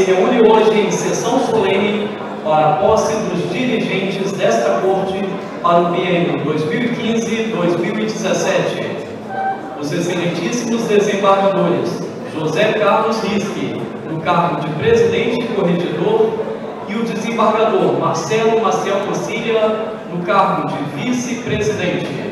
se reúne hoje em sessão solene para a posse dos dirigentes desta Corte para o biênio 2015-2017. Os excelentíssimos desembargadores José Carlos Risque, no cargo de presidente e corregedor, e o desembargador Marcelo Maciel Cocilha, no cargo de vice-presidente.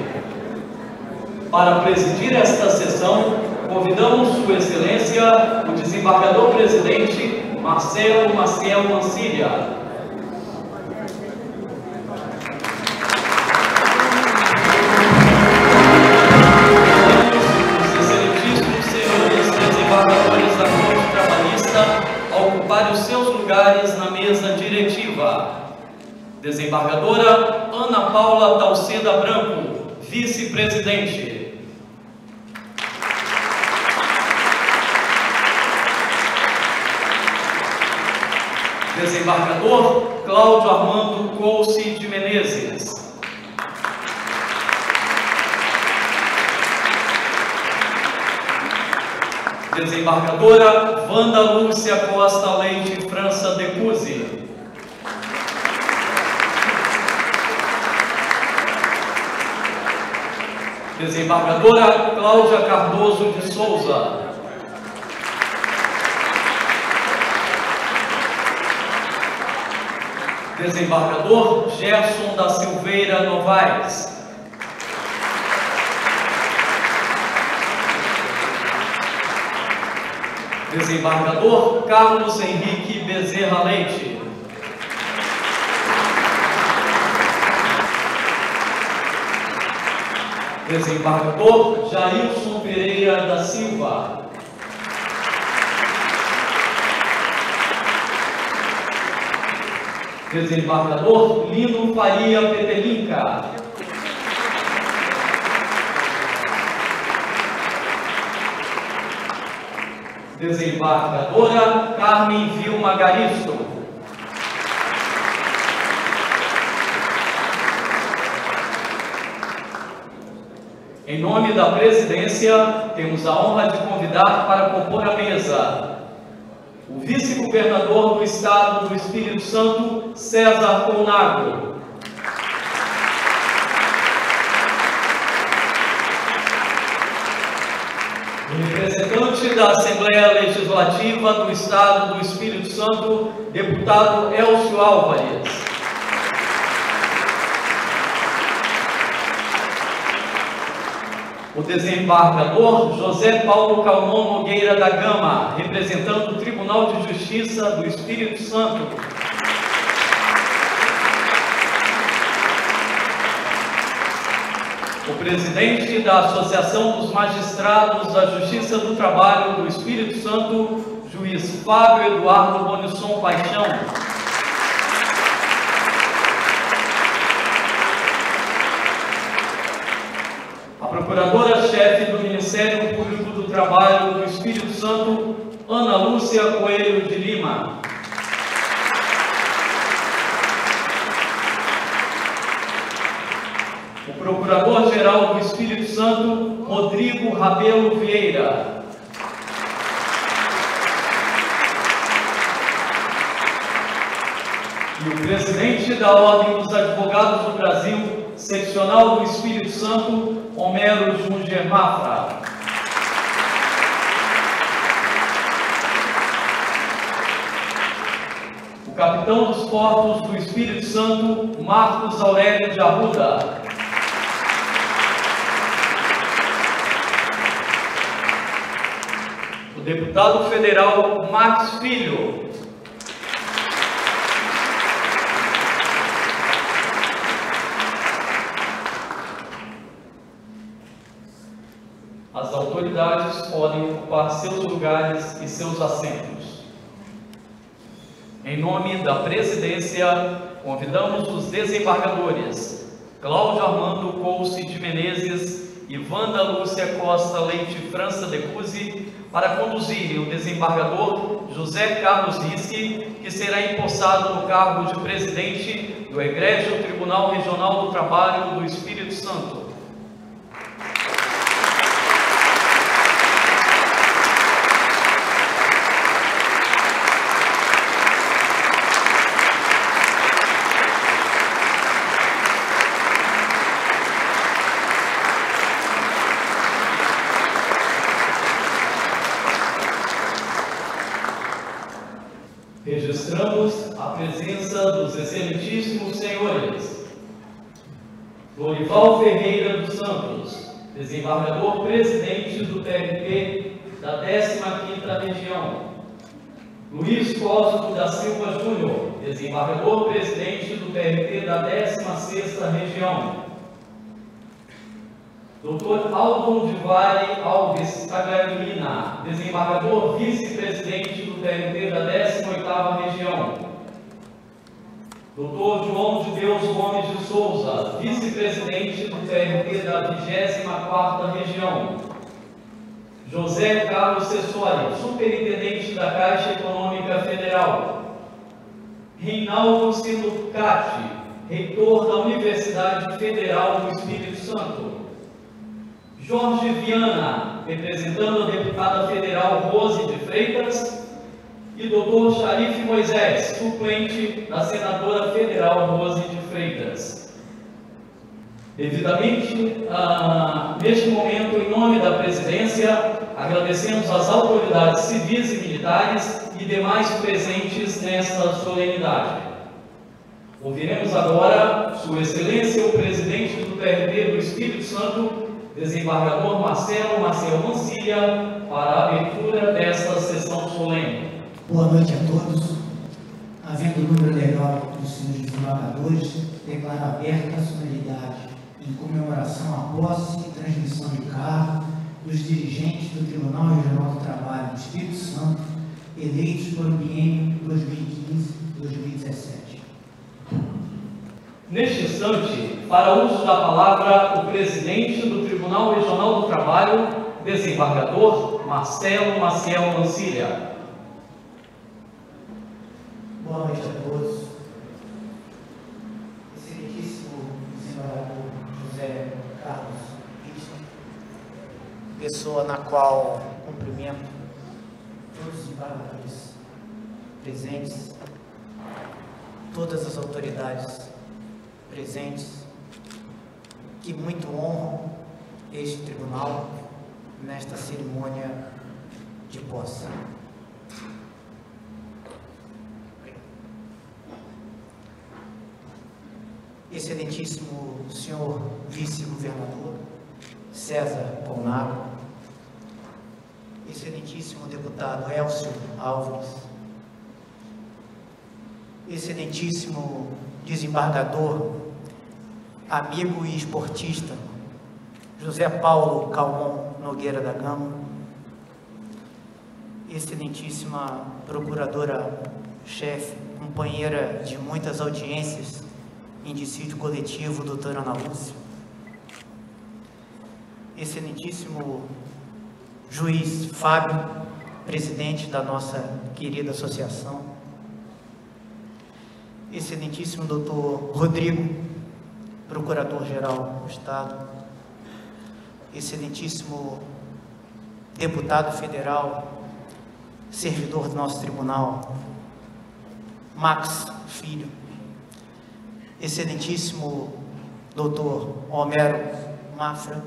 Para presidir esta sessão, convidamos Sua Excelência, o desembargador-presidente Marcelo Maciel Cocilha. Os excelentíssimos senhores desembargadores da Corte Trabalhista a ocupar os seus lugares na mesa diretiva. Desembargadora Ana Paula Dalceda Branco, vice-presidente. Desembargador Cláudio Armando Couce de Menezes. Desembargadora Wanda Lúcia Costa Leite França Decuzzi. Desembargadora Cláudia Cardoso de Souza. Desembargador Gerson da Silveira Novaes. Desembargador Carlos Henrique Bezerra Leite. Desembargador Jailson Pereira da Silva. Desembargador Lino Faria Petelinca. Desembargadora Carmen Vilma Garisto. Em nome da presidência, temos a honra de convidar para compor a mesa o vice-governador do Estado do Espírito Santo, César Colnago. O representante da Assembleia Legislativa do Estado do Espírito Santo, deputado Elcio Álvares. O desembargador José Paulo Calmon Nogueira da Gama, representando o Tribunal de Justiça do Espírito Santo. O presidente da Associação dos Magistrados da Justiça do Trabalho do Espírito Santo, juiz Fábio Eduardo Bonisson Paixão. A procuradora-chefe do Ministério Público do Trabalho do Espírito Santo, Ana Lúcia Coelho de Lima. O Procurador-Geral do Espírito Santo, Rodrigo Rabelo Vieira. E o presidente da Ordem dos Advogados do Brasil, seccional do Espírito Santo, Homero Junger Mafra. O capitão dos portos do Espírito Santo, Marcos Aurélio de Arruda. O deputado federal Max Filho. As autoridades podem ocupar seus lugares e seus assentos. Em nome da presidência, convidamos os desembargadores Cláudio Armando Couce de Menezes e Wanda Lúcia Costa Leite França de Cusi para conduzirem o desembargador José Carlos Rischi, que será empossado no cargo de presidente do Egrégio Tribunal Regional do Trabalho do Espírito Santo. Registramos a presença dos excelentíssimos senhores Lorival Ferreira dos Santos, desembargador presidente do TRT da 15ª Região, Luiz Cosmo da Silva Júnior, desembargador presidente do TRT da 16ª Região, Dr. Aldon de Vale Alves Tagliamina, desembargador vice-presidente do TRT da 18ª Região. Dr. João de Deus Gomes de Souza, vice-presidente do TRT da 24ª Região. José Carlos Cessori, superintendente da Caixa Econômica Federal. Reinaldo Sinucati, reitor da Universidade Federal do Espírito Santo. Jorge Viana, representando a deputada federal Rose de Freitas, e Dr. Sharif Moisés, suplente da senadora federal Rose de Freitas. Devidamente, neste momento, em nome da presidência, agradecemos às autoridades civis e militares e demais presentes nesta solenidade. Ouviremos agora Sua Excelência, o presidente do TRT do Espírito Santo, desembargador Marcelo Mancilha, para a abertura desta sessão solene. Boa noite a todos. Havendo número legal dos senhores desembargadores, declaro aberta a solenidade em comemoração à posse e transmissão de cargo dos dirigentes do Tribunal Regional do Trabalho do Espírito Santo, eleitos por o biênio 2015-2017. Neste instante, para uso da palavra, o presidente do Tribunal Regional do Trabalho, desembargador Marcelo Maciel Mancilha. Boa noite a todos. Excelentíssimo desembargador José Carlos Rischi, pessoa na qual cumprimento todos os desembargadores presentes, todas as autoridades presentes, que muito honram este tribunal nesta cerimônia de posse. Excelentíssimo senhor vice-governador César Polnago, excelentíssimo deputado Elcio Álvares, excelentíssimo desembargador, amigo e esportista José Paulo Calmon Nogueira da Gama, excelentíssima procuradora-chefe, companheira de muitas audiências em dissídio coletivo, doutora Ana Lúcia, excelentíssimo juiz Fábio, presidente da nossa querida associação, excelentíssimo doutor Rodrigo, procurador-geral do Estado, excelentíssimo deputado federal, servidor do nosso tribunal, Max Filho, excelentíssimo doutor Homero Mafra,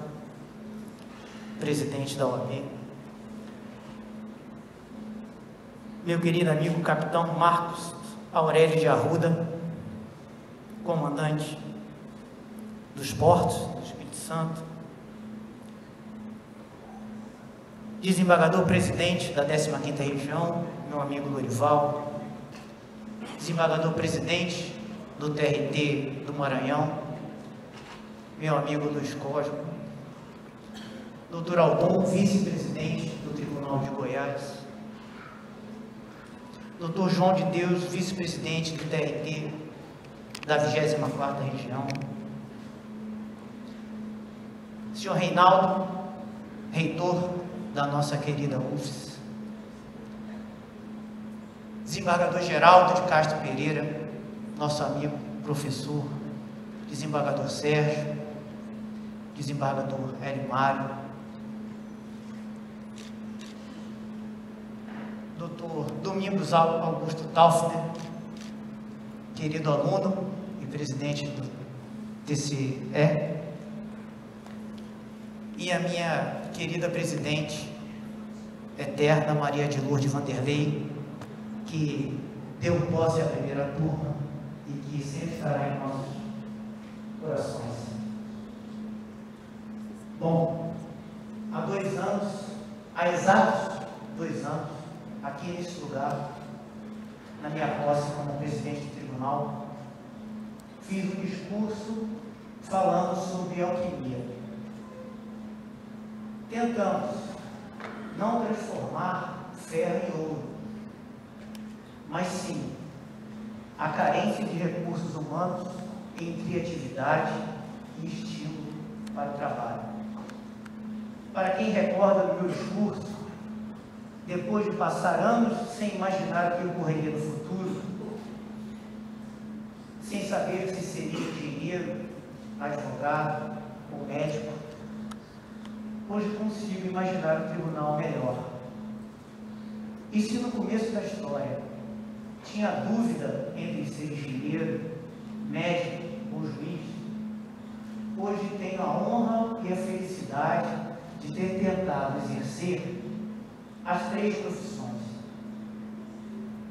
presidente da OAB, meu querido amigo capitão Marcos Aurélio de Arruda, comandante dos portos do Espírito Santo, desembargador presidente da 15ª região, meu amigo Lorival, desembargador presidente do TRT do Maranhão, meu amigo Luiz Cosmo, doutor Aldon, vice-presidente do Tribunal de Goiás, doutor João de Deus, vice-presidente do TRT da 24ª região, senhor Reinaldo, reitor da nossa querida UFS, desembargador Geraldo de Castro Pereira, nosso amigo professor, desembargador Sérgio, desembargador Hélio Mário, doutor Domingos Augusto Taufner, querido aluno e presidente do TCE, e a minha querida presidente eterna, Maria de Lourdes Vanderlei, que deu posse à primeira turma e que sempre estará em nossos corações. Bom, há exatos 2 anos, aqui nesse lugar, na minha posse como presidente do tribunal, fiz um discurso falando sobre alquimia. Tentamos não transformar ferro em ouro, mas sim a carência de recursos humanos em criatividade e estilo para o trabalho. Para quem recorda do meu discurso, depois de passar anos sem imaginar o que ocorreria no futuro, sem saber se seria engenheiro, advogado ou médico, hoje consigo imaginar um tribunal melhor. E se no começo da história tinha dúvida entre ser engenheiro, médico ou juiz, hoje tenho a honra e a felicidade de ter tentado exercer as 3 profissões.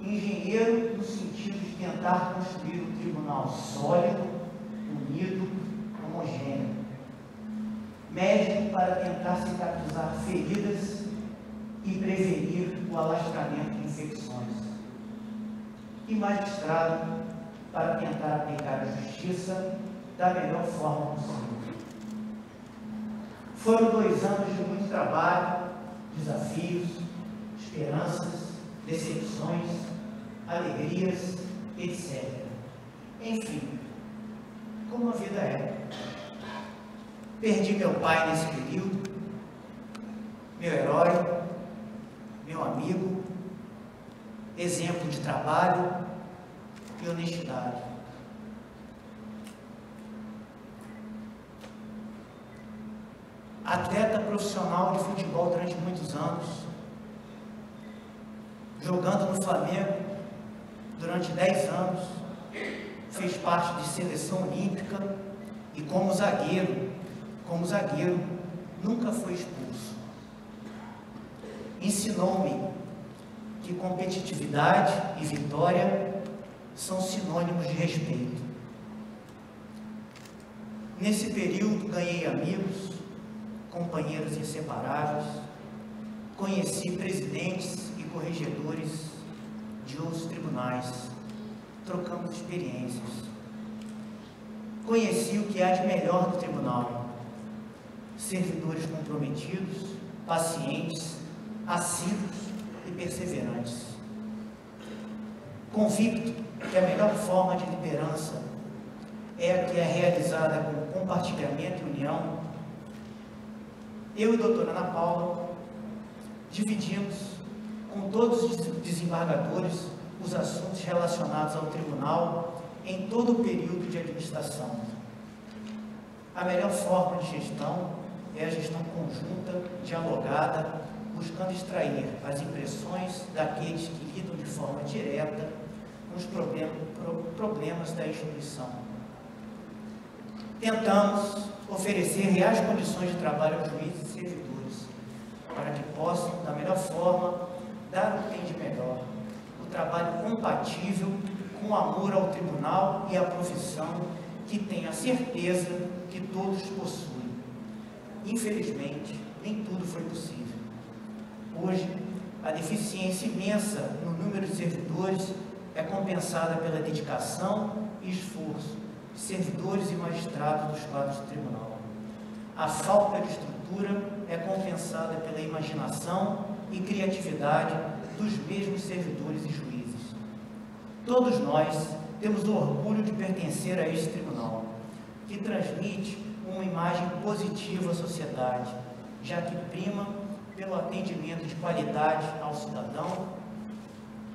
Engenheiro no sentido de tentar construir um tribunal sólido, unido, homogêneo. Médico para tentar cicatrizar feridas e prevenir o alastramento de infecções. E magistrado para tentar aplicar a justiça da melhor forma possível. Foram 2 anos de muito trabalho, desafios, esperanças, decepções, alegrias, etc. Enfim, como a vida é. Perdi meu pai nesse período, meu herói, meu amigo, exemplo de trabalho e honestidade. Atleta profissional de futebol durante muitos anos, jogando no Flamengo durante 10 anos, fez parte de seleção olímpica e como zagueiro, nunca foi expulso. Ensinou-me que competitividade e vitória são sinônimos de respeito. Nesse período ganhei amigos, companheiros inseparáveis, conheci presidentes e corregedores de outros tribunais, trocamos experiências. Conheci o que há de melhor no tribunal: servidores comprometidos, pacientes, assíduos e perseverantes. Convicto que a melhor forma de liderança é a que é realizada com compartilhamento e união, eu e a doutora Ana Paula dividimos com todos os desembargadores os assuntos relacionados ao tribunal em todo o período de administração. A melhor forma de gestão é a gestão conjunta, dialogada, buscando extrair as impressões daqueles que lidam de forma direta com os problemas da instituição. Tentamos oferecer reais condições de trabalho aos juízes e servidores, para que possam, da melhor forma, dar o que tem de melhor, o trabalho compatível com o amor ao tribunal e à profissão que tenho a certeza que todos possuem. Infelizmente, nem tudo foi possível. Hoje, a deficiência imensa no número de servidores é compensada pela dedicação e esforço de servidores e magistrados dos quadros do tribunal. A falta de estrutura é compensada pela imaginação e criatividade dos mesmos servidores e juízes. Todos nós temos o orgulho de pertencer a este tribunal, que transmite uma imagem positiva à sociedade, já que prima pelo atendimento de qualidade ao cidadão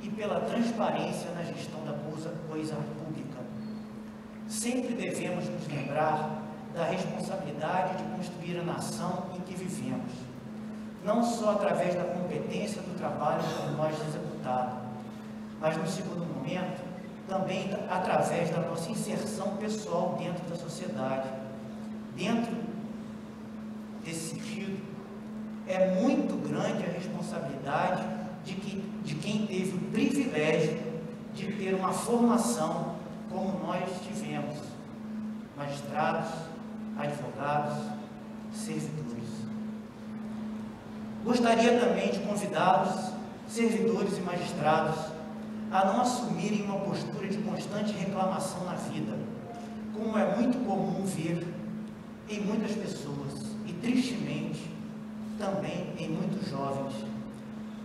e pela transparência na gestão da coisa pública. Sempre devemos nos lembrar da responsabilidade de construir a nação em que vivemos, não só através da competência do trabalho por nós executado, mas no segundo momento, também através da nossa inserção pessoal dentro da sociedade. Dentro desse sentido, é muito grande a responsabilidade de quem teve o privilégio de ter uma formação como nós tivemos, magistrados, advogados, servidores. Gostaria também de convidá-los, servidores e magistrados, a não assumirem uma postura de constante reclamação na vida, como é muito comum ver em muitas pessoas e, tristemente, também em muitos jovens.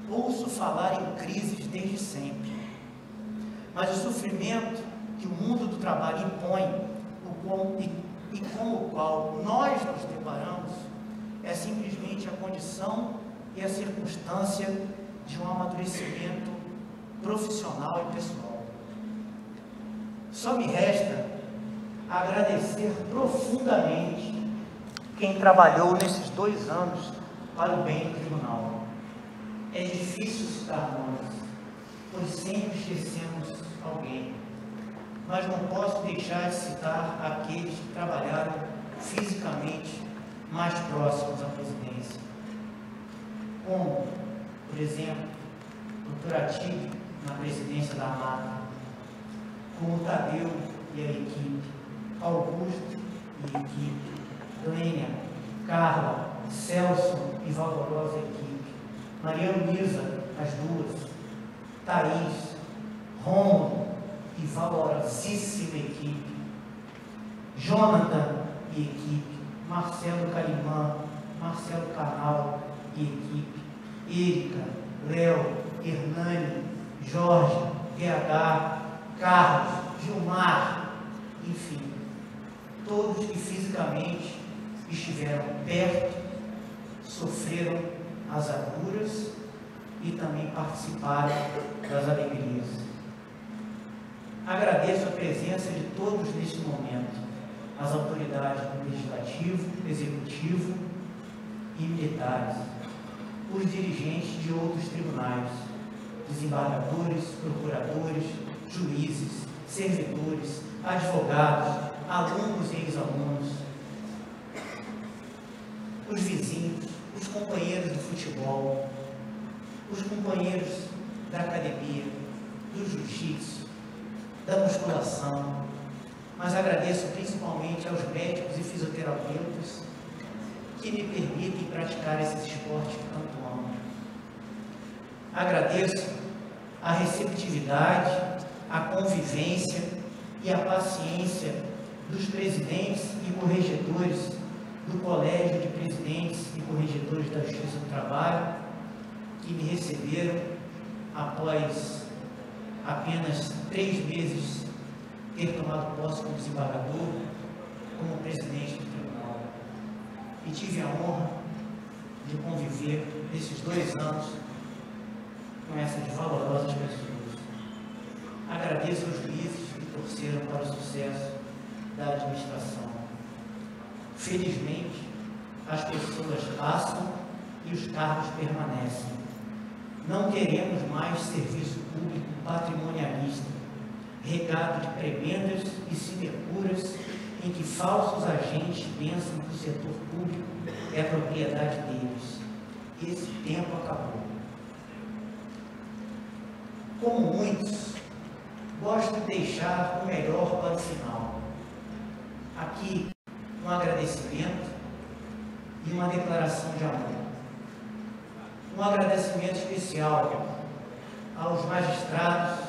Ouço falar em crises desde sempre, mas o sofrimento que o mundo do trabalho impõe e com o qual nós nos deparamos é simplesmente a condição e a circunstância de um amadurecimento profissional e pessoal. Só me resta agradecer profundamente quem trabalhou nesses 2 anos para o bem do tribunal. É difícil citar nomes, pois sempre esquecemos alguém, mas não posso deixar de citar aqueles que trabalharam fisicamente mais próximos à presidência, como, por exemplo, o Dr. Atílio na presidência da AMATA, como o Tadeu e a equipe, Augusto e a equipe, Lênia, Carla, Celso e valorosa equipe, Maria Luísa, as 2, Thaís, Romulo e valorosíssima equipe, Jonathan e equipe, Marcelo Calimã, Marcelo Canal e equipe, Érica, Léo, Hernani, Jorge, PH, Carlos, Gilmar, enfim, todos que fisicamente estiveram perto, sofreram as agruras e também participaram das alegrias. Agradeço a presença de todos neste momento, as autoridades do Legislativo, Executivo e militares, os dirigentes de outros tribunais, desembargadores, procuradores, advogados, alunos e ex-alunos, os vizinhos, os companheiros do futebol, os companheiros da academia, do jiu-jitsu, da musculação, mas agradeço principalmente aos médicos e fisioterapeutas que me permitem praticar esses esportes que tanto amo. Agradeço a receptividade, a convivência e a paciência dos presidentes e corregedores do Colégio de Presidentes e Corregedores da Justiça do Trabalho, que me receberam após apenas 3 meses ter tomado posse como desembargador, como presidente do tribunal. E tive a honra de conviver nesses 2 anos com essas valorosas pessoas. Agradeço aos juízes que torceram para o sucesso da administração. Felizmente, as pessoas passam e os cargos permanecem. Não queremos mais serviço público patrimonialista, regado de prebendas e sinecúrias em que falsos agentes pensam que o setor público é propriedade deles. Esse tempo acabou. Como muitos, gosto de deixar o melhor para o final. Aqui, um agradecimento e uma declaração de amor. Um agradecimento especial aos magistrados,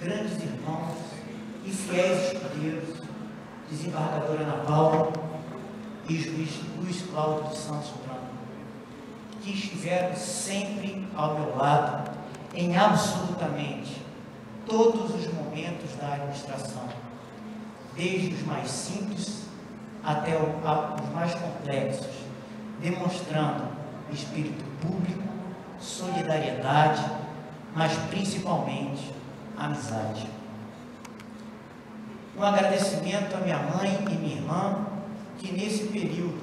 grandes irmãos e fiéis escudeiros, desembargadora Ana Paula e juiz Luiz Cláudio dos Santos Branco, que estiveram sempre ao meu lado em absolutamente todos os momentos da administração, desde os mais simples até os mais complexos, demonstrando espírito público, solidariedade, mas principalmente amizade. Um agradecimento à minha mãe e minha irmã, que nesse período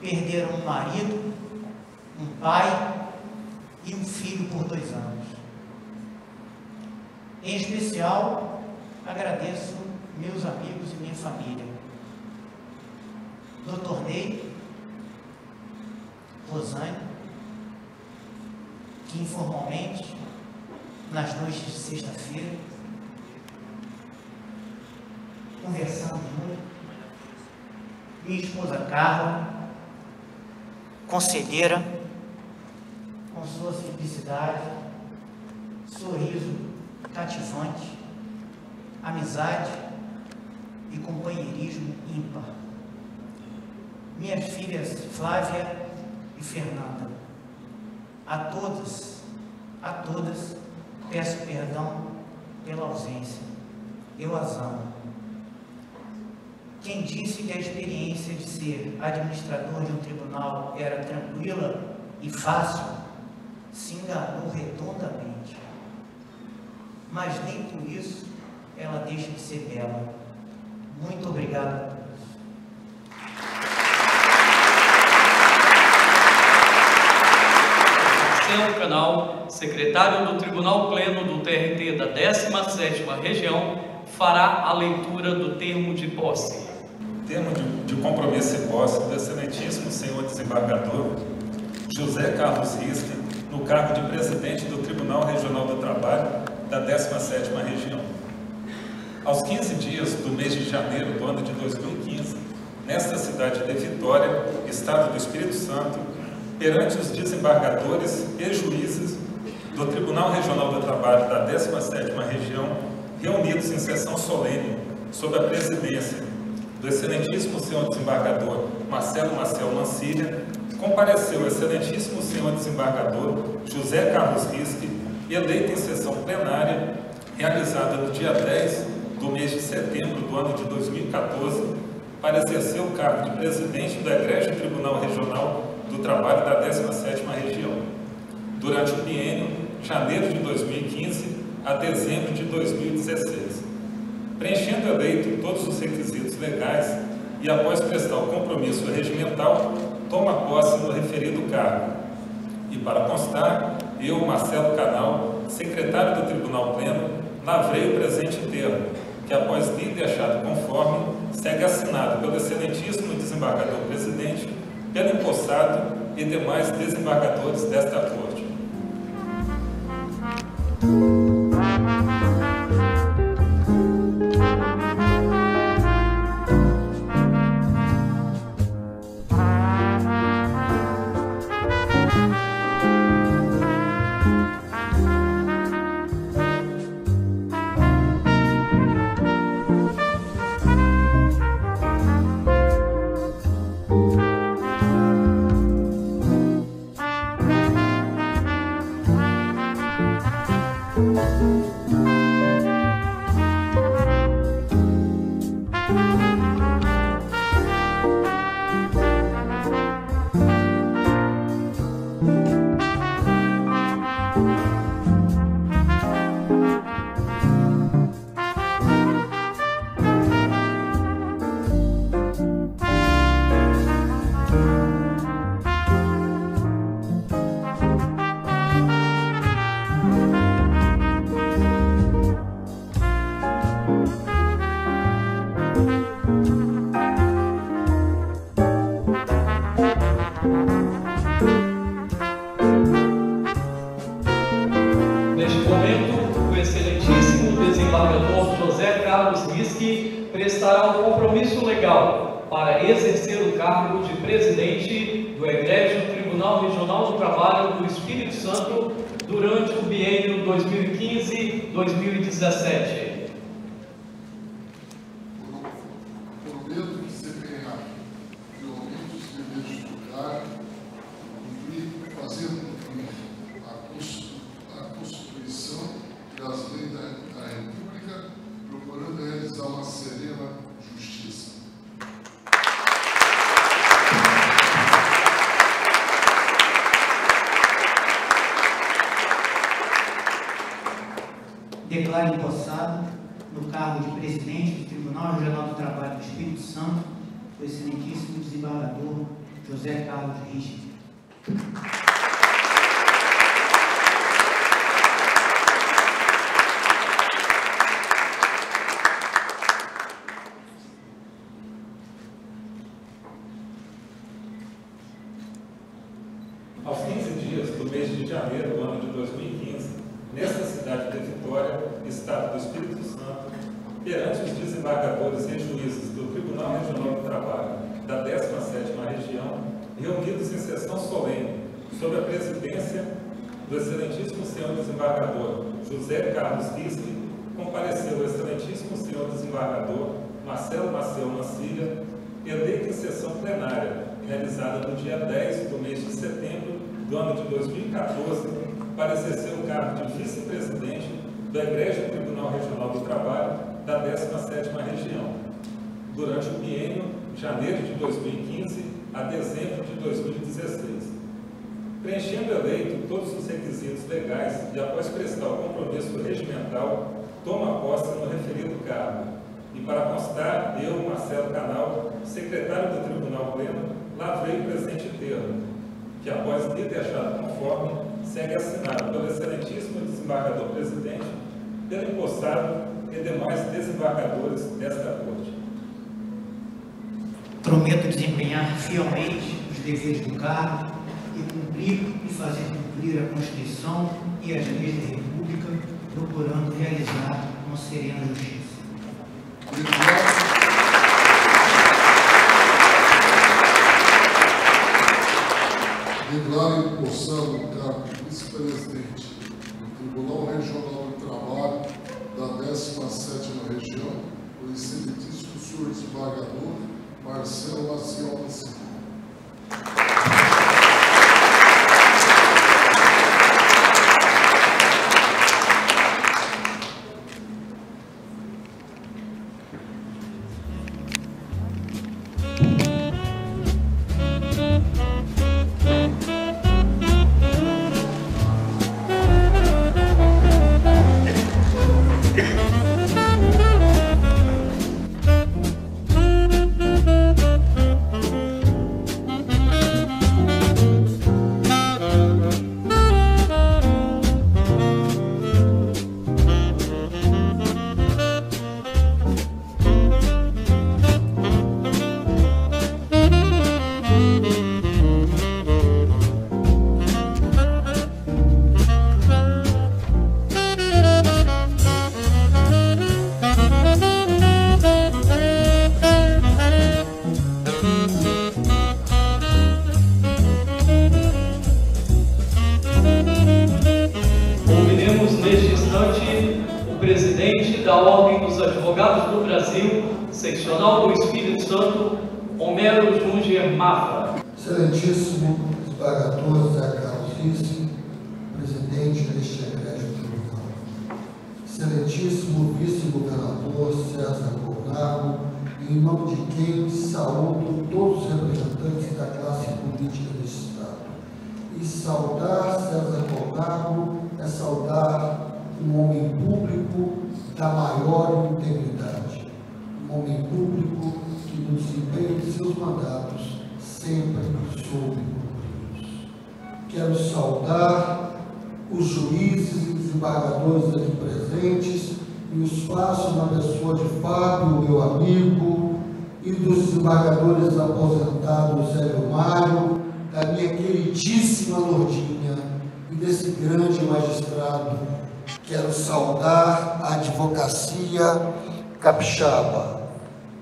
perderam um marido, um pai e um filho por 2 anos. Em especial, agradeço meus amigos e minha família. Dr. Ney, Rosane, que informalmente, nas noites de sexta-feira, conversamos muito. Minha esposa Carla, conselheira, com sua simplicidade, sorriso cativante, amizade e companheirismo ímpar. Minhas filhas Flávia e Fernanda, a todas, peço perdão pela ausência. Eu as amo. Quem disse que a experiência de ser administrador de um tribunal era tranquila e fácil, se enganou redondamente. Mas nem por isso ela deixa de ser bela. Muito obrigado a todos. Marcelo Canal, secretário do Tribunal Pleno do TRT da 17ª Região, fará a leitura do termo de posse. Termo de compromisso e posse do excelentíssimo senhor desembargador José Carlos Risque, no cargo de presidente do Tribunal Regional do Trabalho da 17ª Região. Aos 15 dias do mês de janeiro do ano de 2015, nesta cidade de Vitória, estado do Espírito Santo, perante os desembargadores e juízes do Tribunal Regional do Trabalho da 17ª Região, reunidos em sessão solene, sob a presidência do excelentíssimo senhor desembargador Marcelo Mancilha, compareceu o excelentíssimo senhor desembargador José Carlos Risque, eleito em sessão plenária, realizada no dia 10 do mês de setembro do ano de 2014, para exercer o cargo de presidente do Egrégio Tribunal Regional do Trabalho da 17ª Região, durante o biênio janeiro de 2015 a dezembro de 2016. Preenchendo eleito todos os requisitos legais e após prestar o compromisso regimental, toma posse no referido cargo. E para constar, eu, Marcelo Canal, secretário do Tribunal Pleno, lavrei o presente termo, que após lido e deixado conforme, segue assinado pelo excelentíssimo desembargador presidente, pelo empossado e demais desembargadores desta Corte. Prestará um compromisso legal para exercer o cargo de presidente do Egrégio Tribunal Regional do Trabalho do Espírito Santo durante o biênio 2015-2017. Prometo desempenhar fielmente os deveres do cargo, fazer cumprir a Constituição e as leis da República, procurando realizar uma serena justiça. Declaro empossado no cargo de presidente do Tribunal Regional do Trabalho do Espírito Santo o excelentíssimo desembargador José Carlos Richter. Aos 15 dias do mês de janeiro do ano de 2015, nesta cidade de Vitória, Estado do Espírito Santo, perante os desembargadores e juízes do Tribunal Regional do Trabalho da 17ª Região, reunidos em sessão solene, sob a presidência do excelentíssimo senhor desembargador José Carlos Richter, compareceu o excelentíssimo senhor desembargador Marcelo Maciel Mancilha, eleito em sessão plenária, realizada no dia 10 do mês de setembro do ano de 2014, para exercer o cargo de vice-presidente do Egrégio Tribunal Regional do Trabalho da 17ª Região, durante o biênio janeiro de 2015 a dezembro de 2016. Preenchendo eleito todos os requisitos legais e após prestar o compromisso regimental, toma posse no referido cargo. E para constar, eu, Marcelo Canal, secretário do Tribunal Pleno, lavrei o presente termo, que após lido e achado conforme, segue assinado pelo excelentíssimo desembargador presidente, pelo empossado e demais desembargadores desta Corte. Prometo desempenhar fielmente os deveres do cargo e cumprir e fazer cumprir a Constituição e as leis da República, procurando realizar uma serena justiça. Declaro empossado o cargo de vice-presidente do Tribunal Regional do Trabalho da 17ª Região, o excelentíssimo senhor desembargador Marcelo Maciel Mancilha. presidente da Ordem dos Advogados do Brasil, seccional do Espírito Santo, Homero Junger Mafra. Excelentíssimo desembargador Zé Carlos Rissi, presidente deste egrégio tribunal. Excelentíssimo vice-governador César Colnago, em nome de quem saúdo todos os representantes da classe política deste Estado. E saudar César Colnago é saudar um homem público da maior integridade, um homem público que no desempenho de seus mandatos sempre soube cumpri-los. Quero saudar os juízes e desembargadores aqui presentes e os faço na pessoa de Fábio, meu amigo, e dos desembargadores aposentados Hélio Mário, da minha queridíssima Lourdinha e desse grande magistrado. Quero saudar a advocacia capixaba,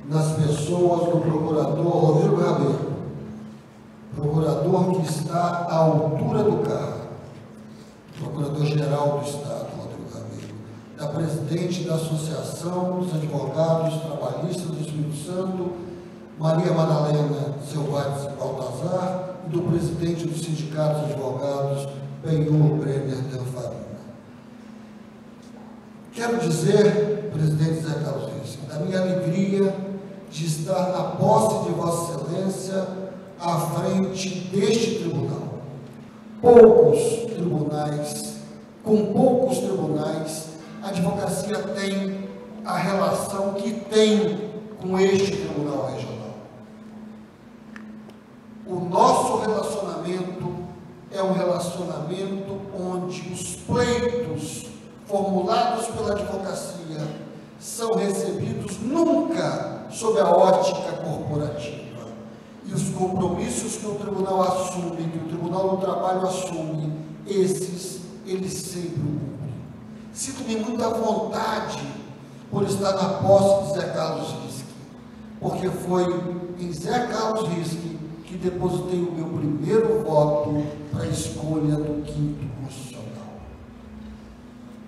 nas pessoas do procurador Rodrigo Rabelo, procurador que está à altura do cargo, procurador-geral do Estado, Rodrigo Rabelo, da presidente da Associação dos Advogados Trabalhistas do Espírito Santo, Maria Madalena Selvades Baltazar, e do presidente do Sindicato de Advogados, Benhur Brenner Danfarina. Quero dizer, presidente Zé Carlos Rissi, da minha alegria de estar na posse de Vossa Excelência à frente deste tribunal. Com poucos tribunais, a advocacia tem a relação que tem com este tribunal regional. O nosso relacionamento é um relacionamento onde os pleitos formulados pela advocacia são recebidos nunca sob a ótica corporativa. E os compromissos que o tribunal assume, que o Tribunal do Trabalho assume, eles sempre cumprem. Sinto-me muita vontade por estar na posse de Zé Carlos Rissi, porque foi em Zé Carlos Rissi que depositei o meu primeiro voto para a escolha do 5º Constitucional.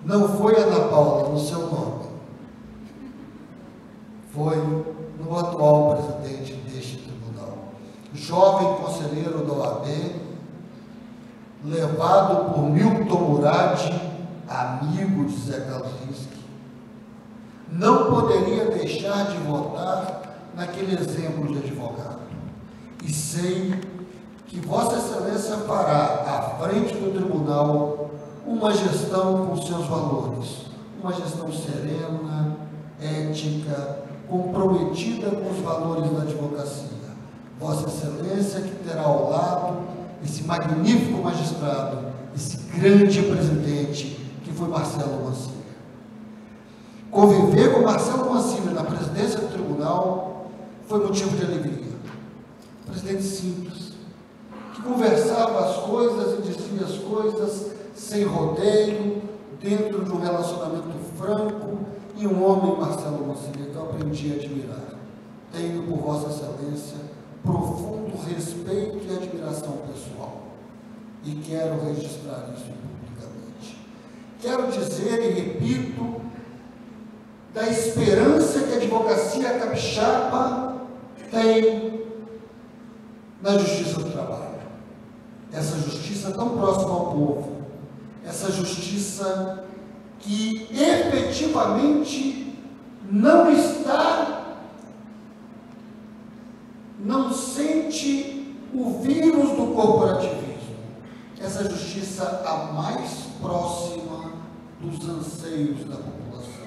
Não foi Ana Paula no seu nome, foi no atual presidente deste tribunal, jovem conselheiro da OAB, levado por Milton Murad, amigo de Zé Carlos Rissi. Não poderia deixar de votar naquele exemplo de advogado. E sei que Vossa Excelência fará, à frente do tribunal, uma gestão com seus valores, uma gestão serena, ética, comprometida com os valores da advocacia. Vossa Excelência que terá ao lado esse magnífico magistrado, esse grande presidente que foi Marcelo Mancini. Conviver com Marcelo Mancini na presidência do tribunal foi motivo de alegria. Presidente simples, que conversava as coisas e dizia as coisas sem rodeio, dentro de um relacionamento franco, e um homem, Marcelo Mancini, que eu aprendi a admirar. Tenho por Vossa Excelência profundo respeito e admiração pessoal, e quero registrar isso publicamente. Quero dizer e repito da esperança que a advocacia capixaba tem na justiça do trabalho. Essa justiça tão próxima ao povo, essa justiça que efetivamente não sente o vírus do corporativismo. Essa justiça a mais próxima dos anseios da população.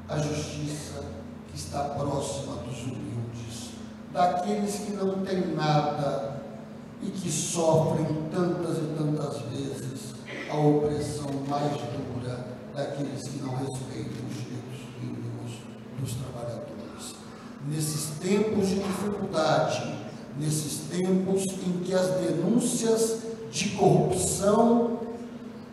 A justiça que está próxima dos humildes, daqueles que não têm nada e que sofrem tantas e tantas vezes a opressão mais dura daqueles que não respeitam os direitos mínimos dos trabalhadores. Nesses tempos de dificuldade, nesses tempos em que as denúncias de corrupção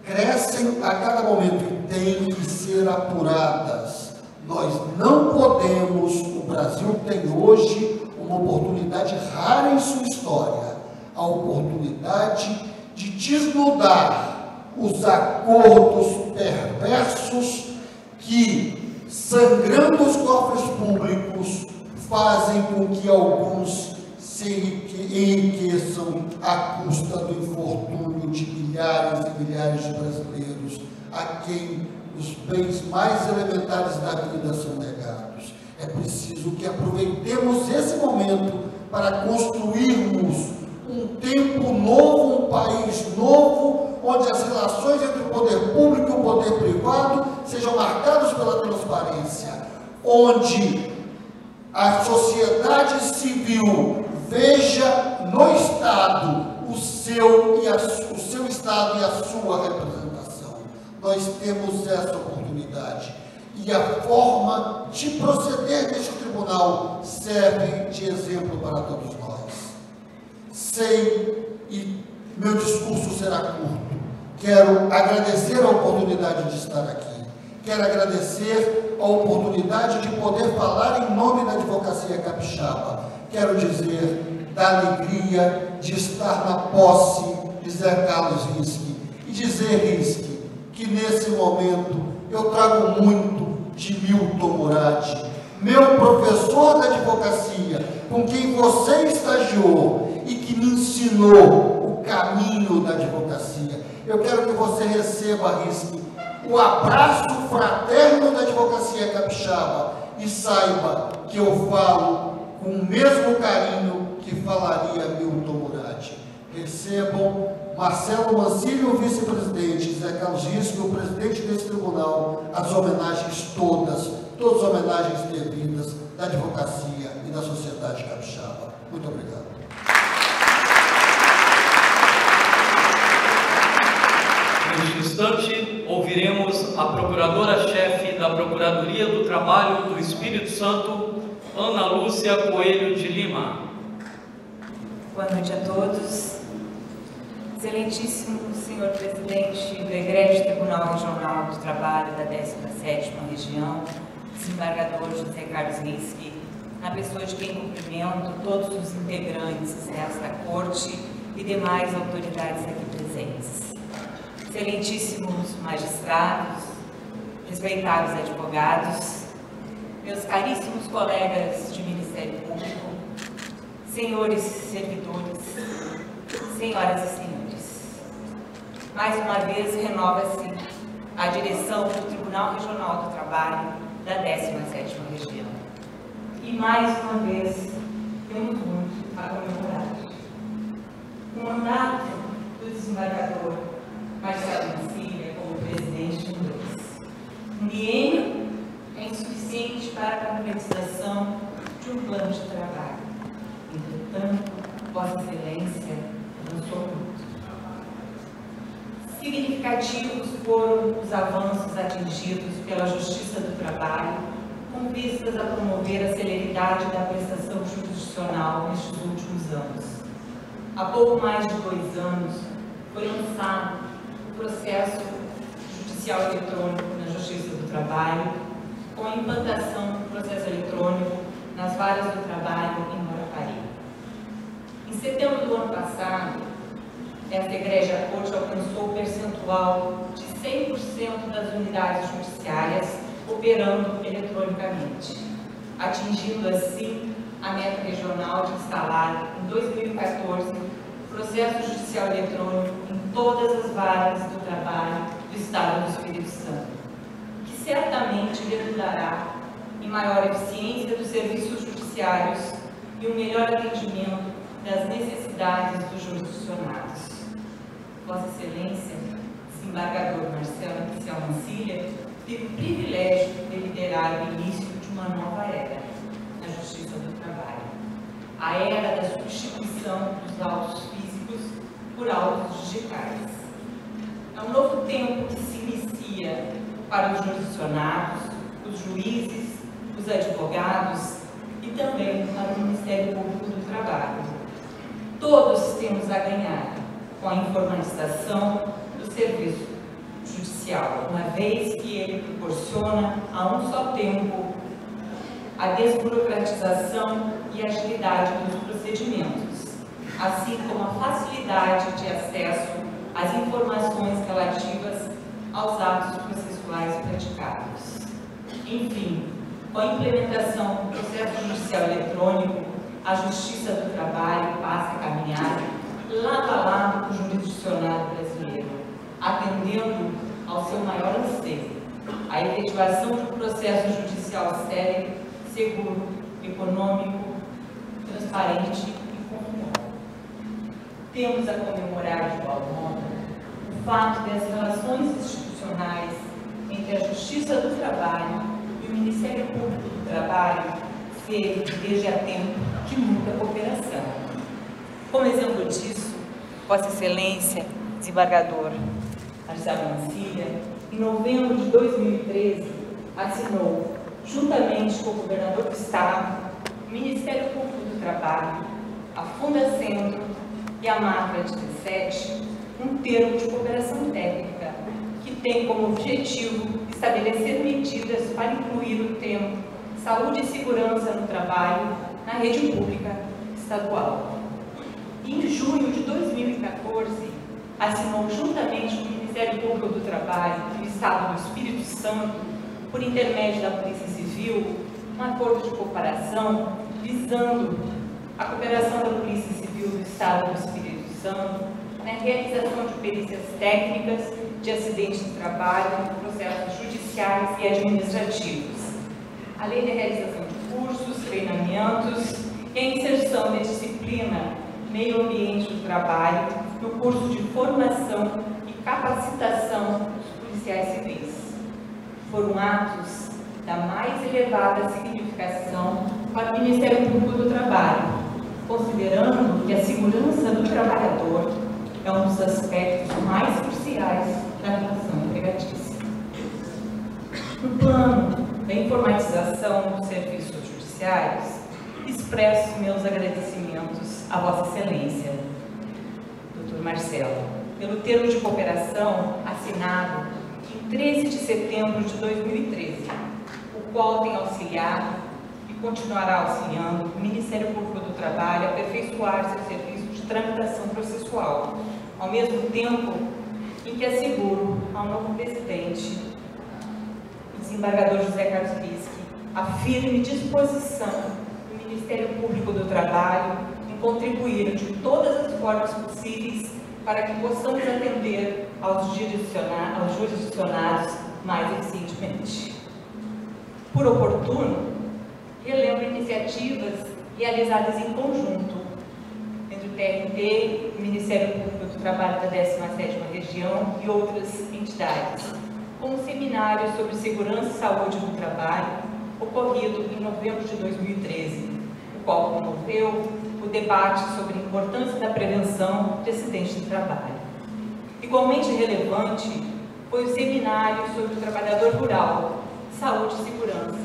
crescem a cada momento e têm que ser apuradas, nós não podemos, o Brasil tem hoje uma oportunidade rara em sua história, a oportunidade de desnudar os acordos perversos que sangrando os cofres públicos, fazem com que alguns se enriqueçam à custa do infortúnio de milhares e milhares de brasileiros, a quem os bens mais elementares da vida são negados. É preciso que aproveitemos esse momento para construirmos um tempo novo, um país novo, onde as relações entre o poder público e o poder privado sejam marcadas pela transparência, onde a sociedade civil veja no Estado o seu Estado e a sua representação. Nós temos essa oportunidade e a forma de proceder deste tribunal serve de exemplo para todos nós. Sei, e meu discurso será curto, quero agradecer a oportunidade de estar aqui, quero agradecer a oportunidade de poder falar em nome da advocacia capixaba, quero dizer da alegria de estar na posse de Zé Carlos Rischi, e dizer, Rischi, que nesse momento eu trago muito de Milton Murad, meu professor da advocacia, com quem você estagiou e que me ensinou o caminho da advocacia. Eu quero que você receba, Rischi, o abraço fraterno da advocacia capixaba e saiba que eu falo com o mesmo carinho que falaria Milton Murad. Recebam Marcelo Mancilio, o vice-presidente, Zé Carlos Rischi, o presidente desse tribunal, as homenagens todas as homenagens devidas da advocacia e da sociedade capixaba. Muito obrigado. Neste instante, ouviremos a Procuradora-Chefe da Procuradoria do Trabalho do Espírito Santo, Ana Lúcia Coelho de Lima. Boa noite a todos. Excelentíssimo senhor presidente do Egrégio Tribunal Regional do Trabalho da 17ª Região, desembargador José Carlos Rischi, na pessoa de quem cumprimento todos os integrantes desta corte e demais autoridades aqui presentes. Excelentíssimos magistrados, respeitados advogados, meus caríssimos colegas de Ministério Público, senhores servidores, senhoras e senhores. Mais uma vez renova-se a direção do Tribunal Regional do Trabalho da 17ª Região. E mais uma vez temos muito a comemorar. O mandato do desembargador Marcelo Mancilio como presidente de um biênio é insuficiente para a concretização de um plano de trabalho. Entretanto, Vossa Excelência lançou muito. Significativos foram os avanços atingidos pela Justiça do Trabalho, com vistas a promover a celeridade da prestação jurisdicional nestes últimos anos. Há pouco mais de 2 anos, foi lançado o processo judicial eletrônico na Justiça do Trabalho, com a implantação do processo eletrônico nas varas do trabalho em Morapaí. Em setembro do ano passado, esta egrégia corte alcançou o percentual de 100% das unidades judiciárias operando eletronicamente, atingindo assim a meta regional de instalar em 2014 processo judicial eletrônico em todas as varas do trabalho do Estado do Espírito Santo, que certamente redundará em maior eficiência dos serviços judiciários e um melhor atendimento das necessidades dos jurisdicionados. Vossa Excelência, desembargador Marcelo Mancilio, teve o privilégio de liderar o início de uma nova era na Justiça do Trabalho, a era da substituição dos autos físicos por autos digitais. É um novo tempo que se inicia para os jurisdicionados, os juízes, os advogados e também para o Ministério Público do Trabalho. Todos temos a ganhar com a informatização do serviço judicial, uma vez que ele proporciona a um só tempo a desburocratização e agilidade dos procedimentos, assim como a facilidade de acesso às informações relativas aos atos processuais praticados. Enfim, com a implementação do processo judicial eletrônico, a Justiça do Trabalho passa a caminhar lado a lado com o jurisdicionado brasileiro, atendendo ao seu maior anseio, a efetivação de um processo judicial sério, seguro, econômico, transparente e confiável. Temos a comemorar de igual modo o fato de as relações institucionais entre a Justiça do Trabalho e o Ministério Público do Trabalho serem, desde há tempo, de muita cooperação. Como exemplo disso, Vossa Excelência, desembargador Marcelo Mancilha, em novembro de 2013, assinou, juntamente com o governador do Estado, o Ministério Público do Trabalho, a Fundacentro e a Macra 17, um termo de cooperação técnica que tem como objetivo estabelecer medidas para incluir o tema saúde e segurança no trabalho na rede pública estadual. Em junho de 2014, assinou juntamente com o Ministério Público do Trabalho do Estado do Espírito Santo, por intermédio da Polícia Civil, um acordo de cooperação visando a cooperação da Polícia Civil do Estado do Espírito Santo na realização de perícias técnicas de acidentes de trabalho, processos judiciais e administrativos, além da realização de cursos, treinamentos e a inserção da disciplina Meio Ambiente do Trabalho no curso de formação e capacitação dos policiais civis. Foram atos da mais elevada significação para o Ministério Público do Trabalho, considerando que a segurança do trabalhador é um dos aspectos mais cruciais da relação empregatícia. No plano da informatização dos serviços judiciários, expresso meus agradecimentos a Vossa Excelência, Dr. Marcelo, pelo termo de cooperação assinado em 13 de setembro de 2013, o qual tem auxiliado e continuará auxiliando o Ministério Público do Trabalho a aperfeiçoar seu serviço de tramitação processual, ao mesmo tempo em que asseguro ao novo presidente, o desembargador José Carlos Rischi, a firme disposição do Ministério Público do Trabalho em contribuir de todas as formas possíveis para que possamos atender aos jurisdicionados mais eficientemente. Por oportuno, relembro iniciativas realizadas em conjunto entre o TRT, o Ministério Público do Trabalho da 17ª Região e outras entidades, como o seminário sobre segurança e saúde do trabalho, ocorrido em novembro de 2013, o qual promoveu o debate sobre a importância da prevenção de acidentes de trabalho. Igualmente relevante foi o seminário sobre o trabalhador rural, saúde e segurança,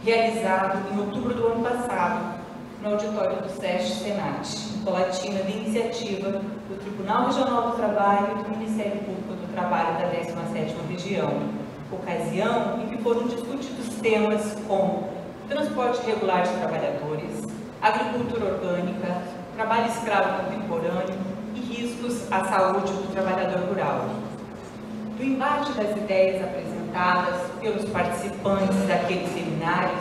realizado em outubro do ano passado, no auditório do SESC Senat, em Colatina, de iniciativa do Tribunal Regional do Trabalho e do Ministério Público do Trabalho da 17ª Região, ocasião em que foram discutidos temas como transporte regular de trabalhadores, agricultura orgânica, trabalho escravo contemporâneo e riscos à saúde do trabalhador rural. Do embate das ideias apresentadas pelos participantes daqueles seminários,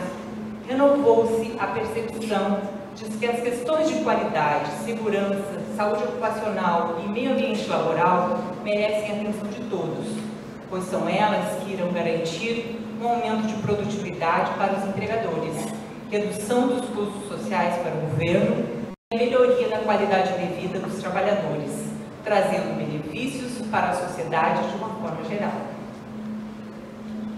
renovou-se a percepção de que as questões de qualidade, segurança, saúde ocupacional e meio ambiente laboral merecem a atenção de todos, pois são elas que irão garantir um aumento de produtividade para os empregadores, redução dos custos sociais para o governo e melhoria da qualidade de vida dos trabalhadores, trazendo benefícios para a sociedade de uma forma geral.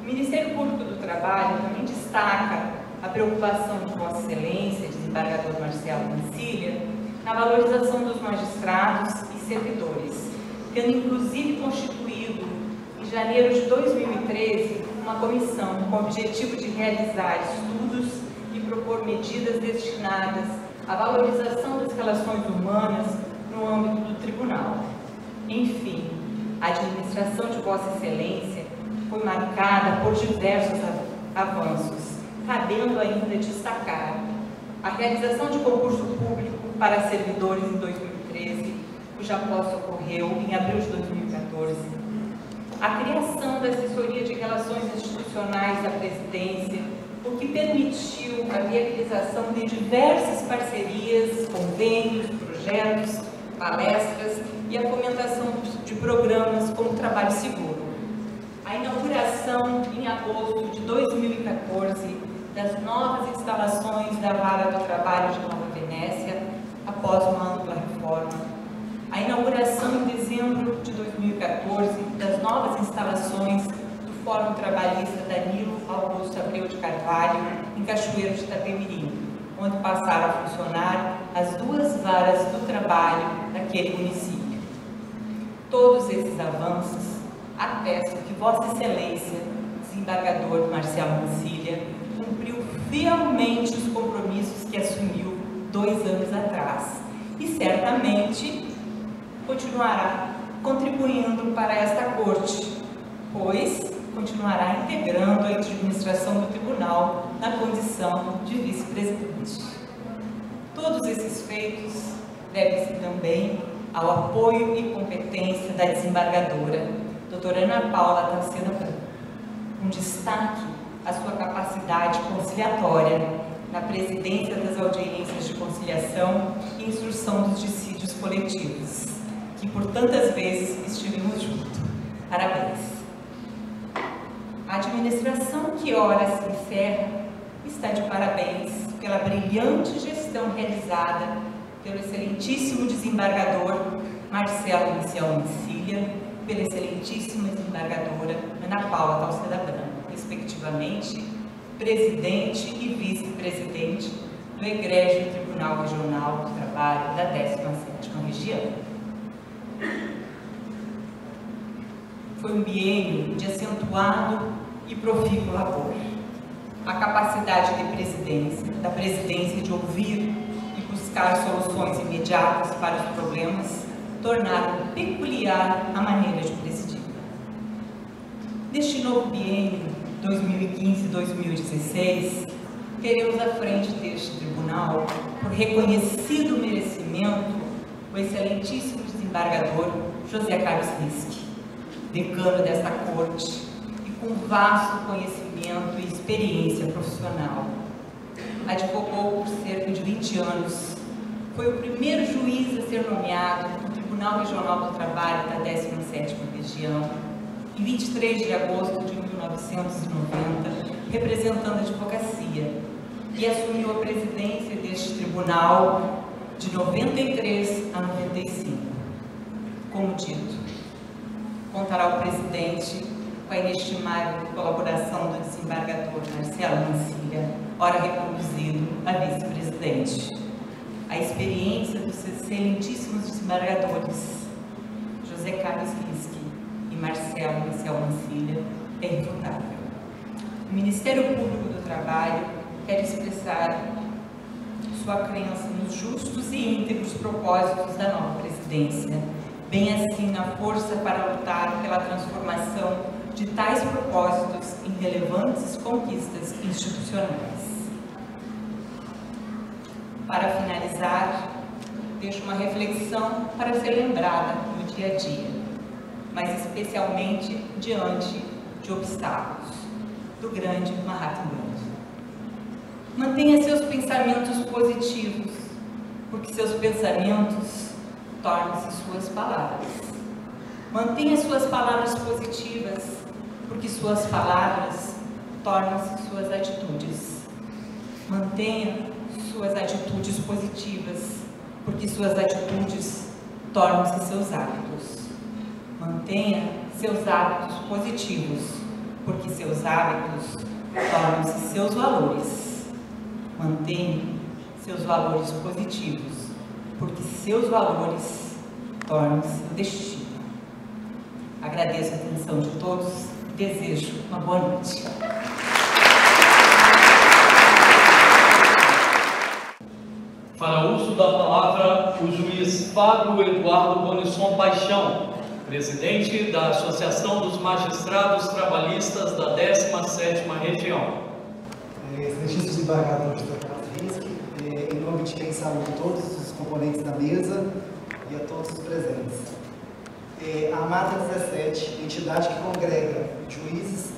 O Ministério Público do Trabalho também destaca a preocupação de Vossa Excelência, desembargador Marcelo Mancilha, na valorização dos magistrados e servidores, tendo inclusive constituído, em janeiro de 2013, uma comissão com o objetivo de realizar estudos e propor medidas destinadas à valorização das relações humanas no âmbito do tribunal. Enfim, a administração de Vossa Excelência foi marcada por diversos avanços, cabendo ainda destacar a realização de concurso público para servidores em 2013, cuja posse ocorreu em abril de 2014, a criação da assessoria de relações institucionais da presidência, o que permitiu a viabilização de diversas parcerias, convênios, projetos, palestras e a fomentação de programas como Trabalho Seguro. A inauguração, em agosto de 2014, das novas instalações da Vara do Trabalho de Nova Venécia, após uma ampla reforma. A inauguração em dezembro de 2014 das novas instalações do Fórum Trabalhista Danilo Augusto Abreu de Carvalho, em Cachoeiro de Itapemirim, onde passaram a funcionar as duas varas do trabalho daquele município. Todos esses avanços atestam que Vossa Excelência, desembargador Marcial Mancilha, cumpriu fielmente os compromissos que assumiu 2 anos atrás e certamente continuará contribuindo para esta corte, pois continuará integrando a administração do tribunal na condição de vice-presidente. Todos esses feitos devem-se também ao apoio e competência da desembargadora, doutora Ana Paula Tarcena Branco, com destaque à sua capacidade conciliatória na presidência das audiências de conciliação e instrução dos dissídios coletivos, que por tantas vezes estivemos juntos. Parabéns! A administração que ora se encerra está de parabéns pela brilhante gestão realizada pelo excelentíssimo desembargador Marcelo Maciel Mancilha, pela excelentíssima desembargadora Ana Paula Tarcena Branco, respectivamente, presidente e vice-presidente do Egrégio Tribunal Regional do Trabalho da 17ª Região. Foi um biênio de acentuado e profícuo labor. A capacidade da presidência de ouvir e buscar soluções imediatas para os problemas tornaram peculiar a maneira de presidir. Neste novo biênio, 2015-2016, teremos à frente deste tribunal, por reconhecido merecimento, o excelentíssimo desembargador José Carlos Risque, decano desta corte e com vasto conhecimento e experiência profissional. Advogou por cerca de 20 anos, foi o primeiro juiz a ser nomeado no Tribunal Regional do Trabalho da 17ª Região, em 23 de agosto de 1990, representando a advocacia, e assumiu a presidência deste tribunal de 93 a 95. Como dito, contará o presidente com a inestimável colaboração do desembargador Marcelo Mancilha, ora reconduzido a vice-presidente. A experiência dos excelentíssimos desembargadores José Carlos Risque e Marcelo Maciel Mancilha é irrefutável. O Ministério Público do Trabalho quer expressar sua crença nos justos e íntegros propósitos da nova presidência, bem assim na força para lutar pela transformação de tais propósitos em relevantes conquistas institucionais. Para finalizar, deixo uma reflexão para ser lembrada no dia a dia, mas especialmente diante de obstáculos do grande Mahatma Gandhi. Mantenha seus pensamentos positivos, porque seus pensamentos tornam-se suas palavras. Mantenha suas palavras positivas, porque suas palavras tornam-se suas atitudes. Mantenha suas atitudes positivas, porque suas atitudes tornam-se seus hábitos. Mantenha seus hábitos positivos, porque seus hábitos tornam-se seus valores. Mantenha seus valores positivos, porque seus valores tornam-se seu destino. Agradeço a atenção de todos e desejo uma boa noite. Para uso da palavra, o juiz Fábio Eduardo Bonisson Paixão, presidente da Associação dos Magistrados Trabalhistas da 17ª Região. Excelentíssimo desembargador José Carlos Risque, em nome de quem saúdo todos os componentes da mesa e a todos os presentes. A Mata 17, entidade que congrega juízes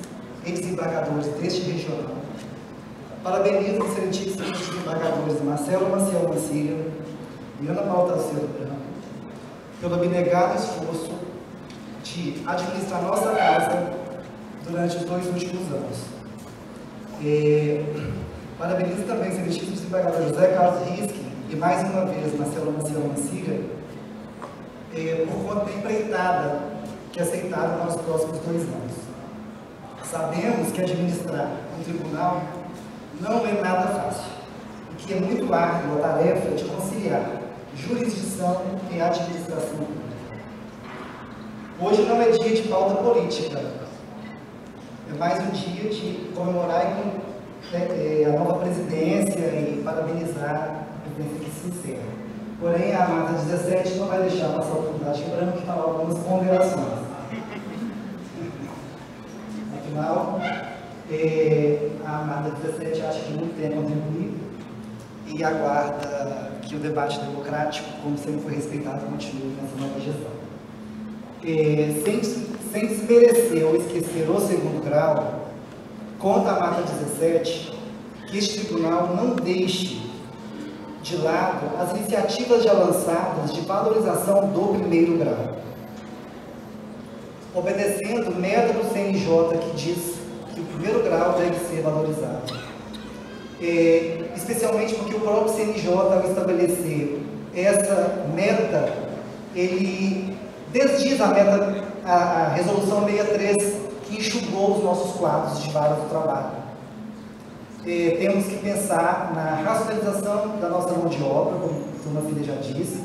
e desembargadores deste regional, parabeniza os excelentíssimos desembargadores Marcelo Maciel Mancilha e Ana Paula Tarcelo Branco pelo abnegado esforço de administrar nossa casa durante os 2 últimos anos. Parabenizo também os excelentíssimos desembargadores José Carlos Risque e mais uma vez Marcelo Maciel Mancilha por conta da empreitada que aceitaram nos próximos 2 anos. Sabemos que administrar um tribunal não é nada fácil, e que é muito árdua a tarefa de conciliar jurisdição e administração pública. Hoje não é dia de pauta política, é mais um dia de comemorar a nova presidência e parabenizar a presidência que se encerra. Porém, a Mata 17 não vai deixar passar a oportunidade de Branco de falar algumas ponderações. Afinal, a Mata 17 acha que muito tem a contribuir e aguarda que o debate democrático, como sempre foi respeitado, continue nessa nova gestão. Sem desmerecer ou esquecer o segundo grau, conta a Mata 17 que este tribunal não deixe de lado as iniciativas já lançadas de valorização do primeiro grau, obedecendo o método CNJ que diz que o primeiro grau deve ser valorizado. Especialmente porque o próprio CNJ, ao estabelecer essa meta, ele desdiz a meta, a resolução 63, que enxugou os nossos quadros de varas do trabalho. Temos que pensar na racionalização da nossa mão de obra, como a Dona Filha já disse.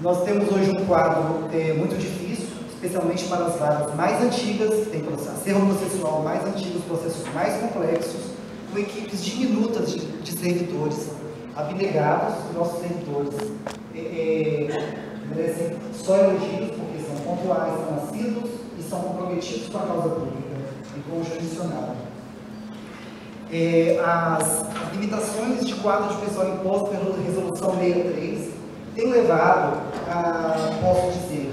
Nós temos hoje um quadro muito difícil, especialmente para as varas mais antigas, que tem acervo processual mais antigo, processos mais complexos, com equipes diminutas de servidores abnegados. Nossos servidores merecem só elogios, porque são pontuais, são assíduos e são comprometidos com a causa pública e com o jurisdicionário. As limitações de quadro de pessoal imposto pela Resolução 63 têm levado, posso dizer,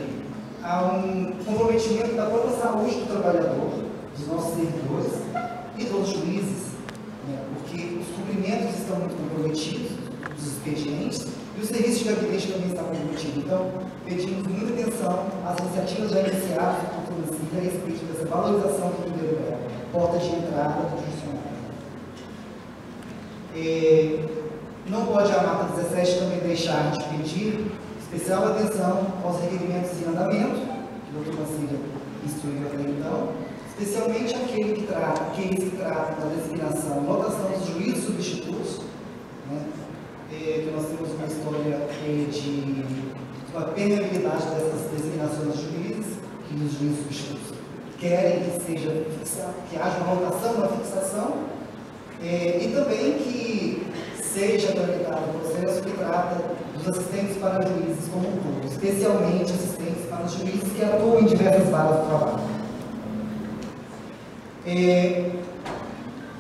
a um comprometimento da própria saúde do trabalhador, dos nossos servidores e dos juízes, né, porque os cumprimentos estão muito comprometidos, os expedientes, e o serviço de gabinete também está comprometido. Então, pedimos muita atenção às iniciativas já iniciadas a respeito dessa valorização do primeiro grau, porta de entrada do judicionário. Não pode a Mata 17 também deixar de pedir especial atenção aos requerimentos em andamento, que o Dr. Mancilha instruiu até então, especialmente aqueles que tratam da designação e lotação dos juízes substitutos, né, que nós temos uma história de uma permeabilidade dessas designações de juízes, que os juízes substitutos querem que seja fixado, que haja uma lotação, uma fixação, e também que seja tramitado o processo que trata dos assistentes para juízes como um todo, especialmente assistentes para os juízes que atuam em diversas varas do trabalho.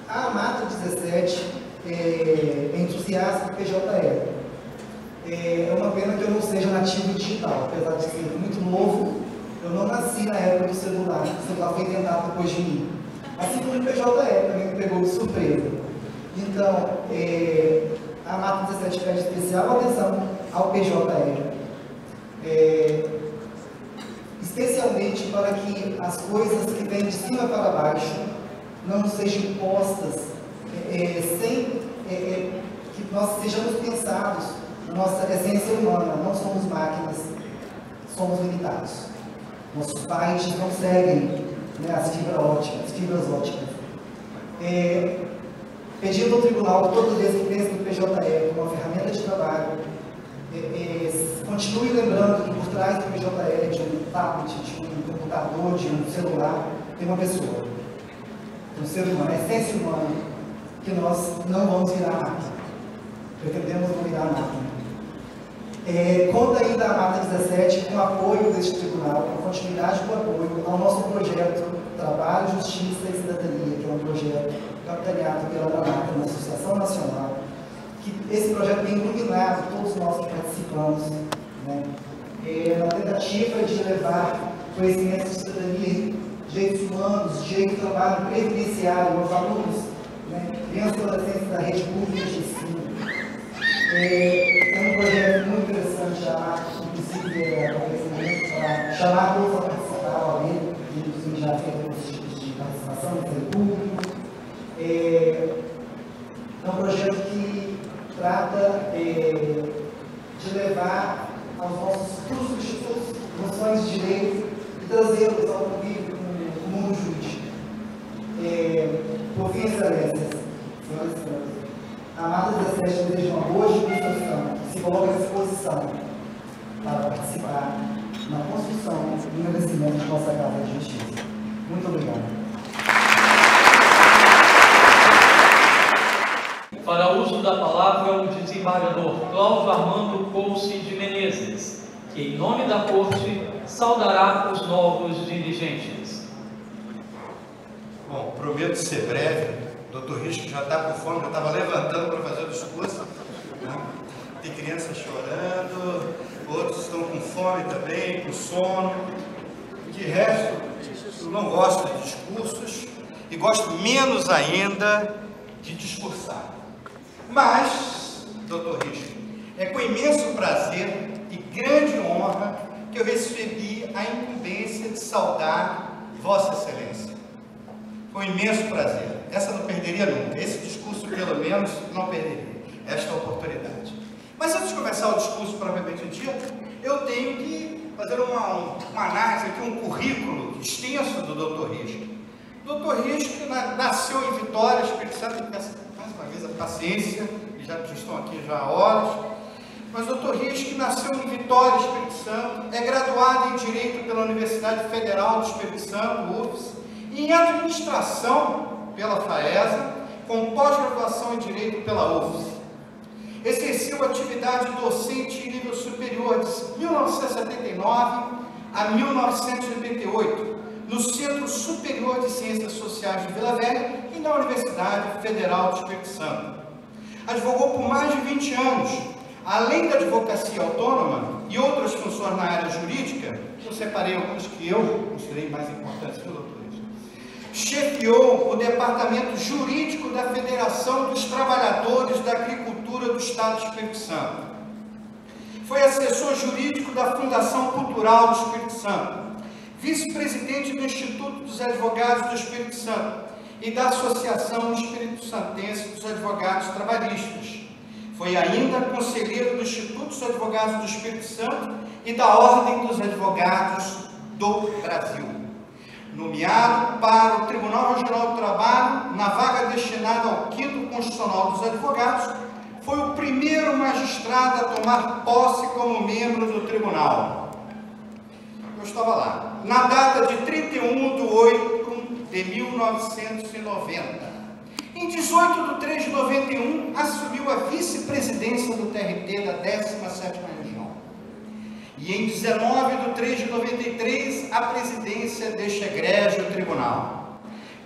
A Mata 17 é entusiasta do PJE. É uma pena que eu não seja nativo digital, apesar de ser muito novo. Eu não nasci na época do celular. O celular foi inventado depois de mim. Assim como o PJE também me pegou de surpresa. Então, a Mata 17 pede especial atenção ao PJE, especialmente para que as coisas que vêm de cima para baixo não sejam impostas sem que nós sejamos pensados na nossa essência humana. Não somos máquinas, somos limitados. Nossos pais não seguem, né, as fibras óticas. Pedindo ao tribunal, toda vez que pensa no PJE como uma ferramenta de trabalho, continue lembrando que por trás do PJE, de um tablet, de um computador, de um celular, tem uma pessoa, um ser humano, a essência humana, que nós não vamos virar máquina, pretendemos não virar máquina. Conta ainda a Mata 17 com o apoio deste tribunal, com a continuidade do apoio ao nosso projeto Trabalho, Justiça e Cidadania, que é um projeto capitaneado pela ANAMAT, uma associação nacional, que esse projeto tem iluminado todos nós que participamos, né, na tentativa de levar conhecimento de cidadania, direitos humanos, direito de trabalho previdenciário aos alunos, crianças e adolescentes da rede pública de ensino. É um projeto muito interessante, para chamar todos a participar, inclusive já fez outros tipos de participação no setor público. É um projeto que trata de levar aos nossos cursos de estudos noções de direito e trazê-los ao convívio com o mundo jurídico. Por fim, excelências, senhoras e senhores, a Amada 17 deseja uma boa administração e se coloca à disposição para participar na construção e no envelhecimento de nossa Casa de Justiça. Muito obrigado. Para uso da palavra, o desembargador Cláudio Armando Couce de Menezes, que, em nome da Corte, saudará os novos dirigentes. Bom, prometo ser breve. O doutor Risco já está com fome, já estava levantando para fazer o discurso. Tem crianças chorando, outros estão com fome também, com sono. De resto, eu não gosto de discursos e gosto menos ainda de discursar. Mas, doutor Risco, é com imenso prazer e grande honra que eu recebi a incumbência de saudar Vossa Excelência. Foi um imenso prazer. Essa não perderia nunca. Esse discurso, pelo menos, não perderia. Esta oportunidade. Mas antes de começar o discurso propriamente dito, eu tenho que fazer uma análise aqui, um currículo extenso do doutor Risco. O doutor Risco nasceu em Vitória, Espírito Santo, mais uma vez a paciência, eles já estão aqui já há horas. Mas o doutor Risco nasceu em Vitória, Espírito Santo, é graduado em Direito pela Universidade Federal do Espírito Santo, UFS, e em Administração pela FAESA, com pós-graduação em Direito pela UFS. Exerceu atividade docente em nível superior de 1979 a 1988, no Centro Superior de Ciências Sociais de Vila Velha e na Universidade Federal do Espírito Santo. Advogou por mais de 20 anos, além da advocacia autônoma e outras funções na área jurídica. Eu separei algumas que eu considerei mais importantes, viu, doutor? Chefiou o Departamento Jurídico da Federação dos Trabalhadores da Agricultura do Estado do Espírito Santo. Foi assessor jurídico da Fundação Cultural do Espírito Santo, vice-presidente do Instituto dos Advogados do Espírito Santo e da Associação Espírito Santense dos Advogados Trabalhistas. Foi ainda conselheiro do Instituto dos Advogados do Espírito Santo e da Ordem dos Advogados do Brasil. Nomeado para o Tribunal Regional do Trabalho, na vaga destinada ao 5º Constitucional dos Advogados, foi o primeiro magistrado a tomar posse como membro do tribunal. Eu estava lá. Na data de 31 de 8 de 1990. Em 18 de 3 de 91, assumiu a vice-presidência do TRT da 17ª Região. E em 19 de 3 de 93, a presidência deste egrégio tribunal.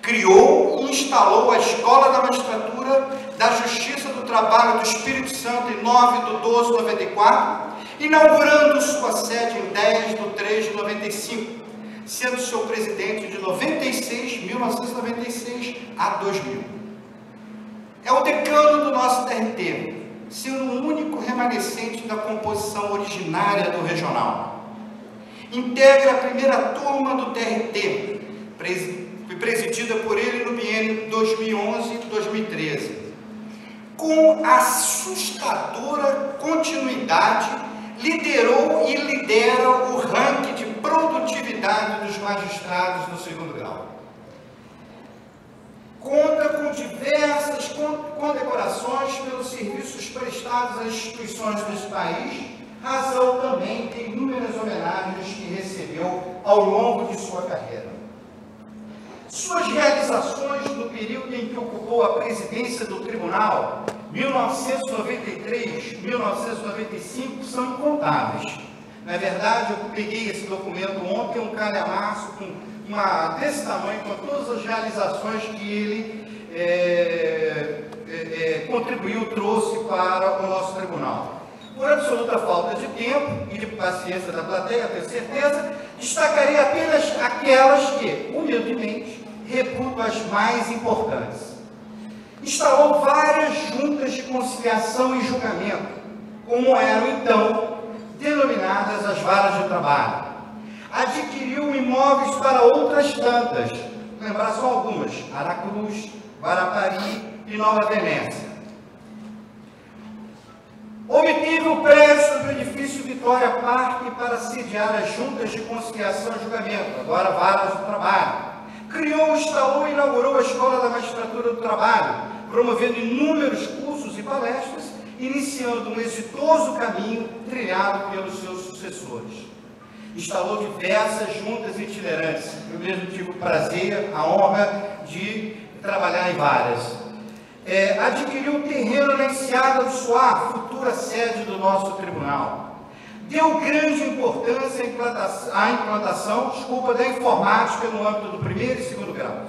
Criou e instalou a Escola da Magistratura da Justiça do Trabalho do Espírito Santo em 9 de 12 de 94, inaugurando sua sede em 10 de 3 de 95, sendo seu presidente de 1996 a 2000. É o decano do nosso TRT, sendo o único remanescente da composição originária do regional. Integra a primeira turma do TRT, presidida por ele no biênio 2011-2013. Com assustadora continuidade, liderou e lidera o ranking de produtividade dos magistrados do 2º grau. Conta com diversas condecorações pelos serviços prestados às instituições deste país, razão também de inúmeras homenagens que recebeu ao longo de sua carreira. Suas realizações no período em que ocupou a presidência do tribunal, 1993-1995, são incontáveis. Na verdade, eu peguei esse documento ontem, um calhamaço desse tamanho, com todas as realizações que ele contribuiu, trouxe para o nosso tribunal. Por absoluta falta de tempo e de paciência da plateia, tenho certeza, destacarei apenas aquelas que, humildemente, reputo as mais importantes. Instalou várias juntas de conciliação e julgamento, como eram então denominadas as varas de trabalho. Adquiriu imóveis para outras tantas, lembrar só algumas: Aracruz, Guarapari e Nova Venécia. Obteve o prédio do edifício Vitória Parque para sediar as juntas de conciliação e julgamento, agora varas do trabalho. Criou, instalou e inaugurou a Escola da Magistratura do Trabalho, promovendo inúmeros cursos e palestras, iniciando um exitoso caminho trilhado pelos seus sucessores. Instalou diversas juntas itinerantes. Eu mesmo tive o prazer, a honra de trabalhar em várias. Adquiriu um terreno na Enseada do Suá, futura sede do nosso tribunal. Deu grande importância à implantação da informática no âmbito do primeiro e segundo grau.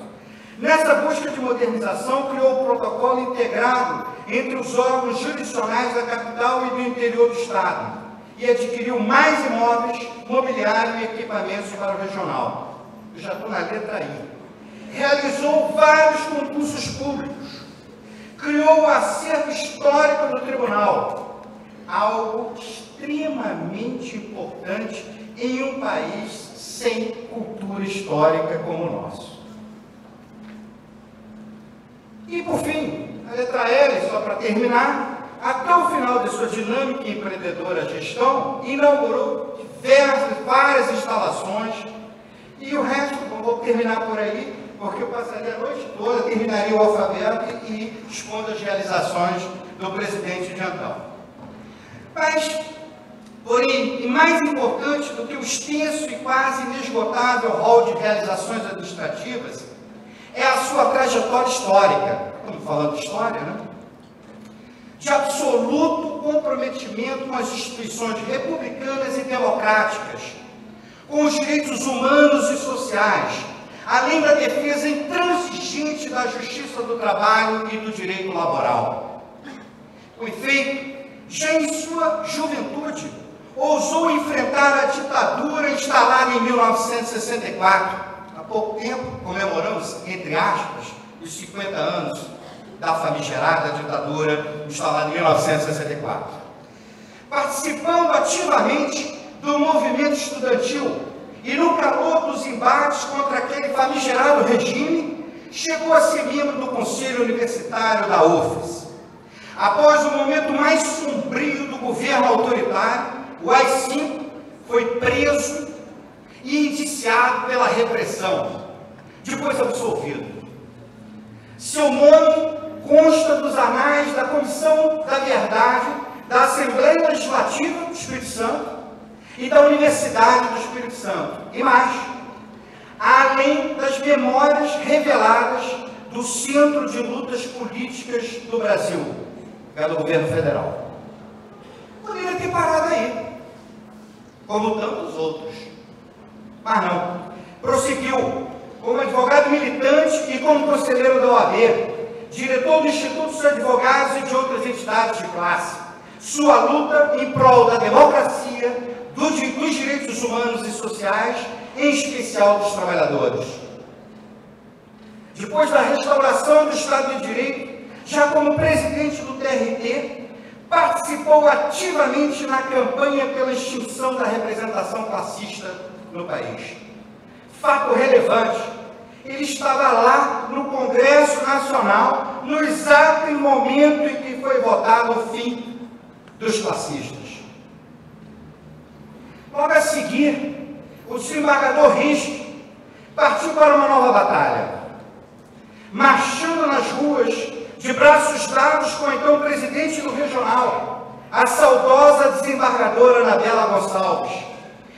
Nessa busca de modernização, criou o protocolo integrado entre os órgãos jurisdicionais da capital e do interior do Estado e adquiriu mais imóveis, mobiliário e equipamentos para o regional. Eu já estou na letra I. Realizou vários concursos públicos. Criou o acervo histórico do tribunal, algo extremamente importante em um país sem cultura histórica como o nosso. E, por fim, a letra L, só para terminar, até o final de sua dinâmica e empreendedora gestão, inaugurou várias instalações, e o resto, eu vou terminar por aí, porque eu passaria a noite toda, terminaria o alfabeto e expondo as realizações do presidente de então. Mas, porém, e mais importante do que o extenso e quase inesgotável rol de realizações administrativas, é a sua trajetória histórica, estamos falando de história, né? De absoluto comprometimento com as instituições republicanas e democráticas, com os direitos humanos e sociais, além da defesa intransigente da justiça do trabalho e do direito laboral. Com efeito, já em sua juventude, ousou enfrentar a ditadura instalada em 1964. Há pouco tempo, comemoramos, entre aspas, os 50 anos da famigerada ditadura instalada em 1964. Participando ativamente do movimento estudantil e no calor dos embates contra aquele famigerado regime, chegou a ser membro do Conselho Universitário da UFES. Após o momento mais sombrio do governo autoritário, o AI-5 foi preso e indiciado pela repressão, depois absolvido. Seu nome consta dos anais da Comissão da Verdade da Assembleia Legislativa do Espírito Santo e da Universidade do Espírito Santo, e mais, além das memórias reveladas do Centro de Lutas Políticas do Brasil, pelo governo federal. Poderia ter parado aí, como tantos outros, mas não. Prosseguiu como advogado militante e como conselheiro da OAB, diretor do Instituto dos Advogados e de outras entidades de classe. Sua luta em prol da democracia, dos direitos humanos e sociais, em especial dos trabalhadores. Depois da restauração do Estado de Direito, já como presidente do TRT, participou ativamente na campanha pela extinção da representação classista no país. Fato relevante, ele estava lá no Congresso Nacional, no exato momento em que foi votado o fim dos classistas. Logo a seguir, o desembargador Risque partiu para uma nova batalha, marchando nas ruas, de braços dados com o então presidente do regional, a saudosa desembargadora Anabela Gonçalves,